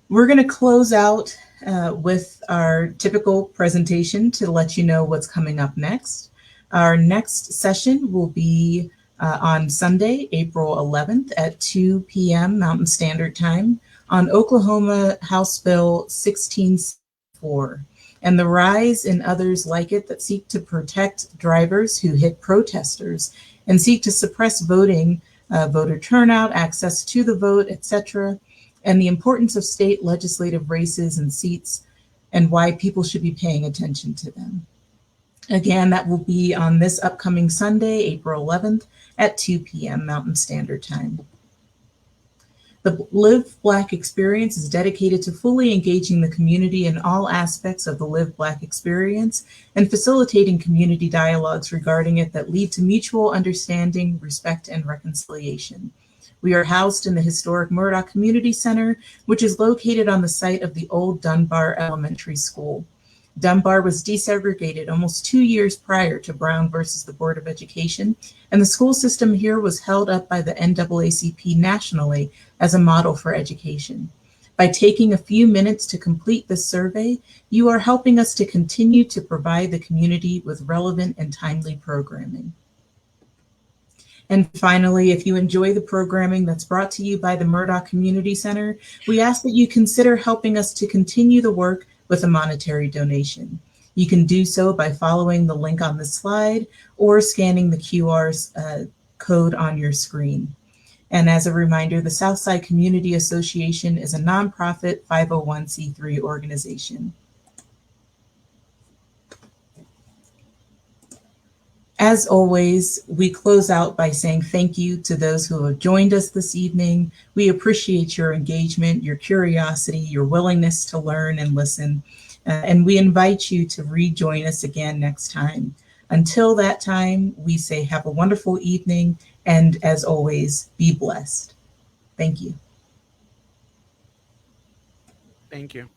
[SPEAKER 2] We're going to close out with our typical presentation to let you know what's coming up next. Our next session will be on Sunday, April 11th at 2 p.m. Mountain Standard Time on Oklahoma House Bill 1664. and the rise in others like it that seek to protect drivers who hit protesters and seek to suppress voting, voter turnout, access to the vote, etc., and the importance of state legislative races and seats and why people should be paying attention to them. Again, that will be on this upcoming Sunday, April 11th at 2 p.m. Mountain Standard Time. The Live Black experience is dedicated to fully engaging the community in all aspects of the Live Black experience and facilitating community dialogues regarding it that lead to mutual understanding, respect, and reconciliation. We are housed in the historic Murdoch Community Center, which is located on the site of the old Dunbar Elementary School. Dunbar was desegregated almost 2 years prior to Brown versus the Board of Education, and the school system here was held up by the NAACP nationally as a model for education. By taking a few minutes to complete this survey, you are helping us to continue to provide the community with relevant and timely programming. And finally, if you enjoy the programming that's brought to you by the Murdoch Community Center, we ask that you consider helping us to continue the work with a monetary donation. You can do so by following the link on the slide or scanning the QR code on your screen. And as a reminder, the Southside Community Association is a nonprofit 501c3 organization. As always, we close out by saying thank you to those who have joined us this evening. We appreciate your engagement, your curiosity, your willingness to learn and listen, and we invite you to rejoin us again next time. Until that time, we say have a wonderful evening, and as always, be blessed. Thank you.
[SPEAKER 4] Thank you.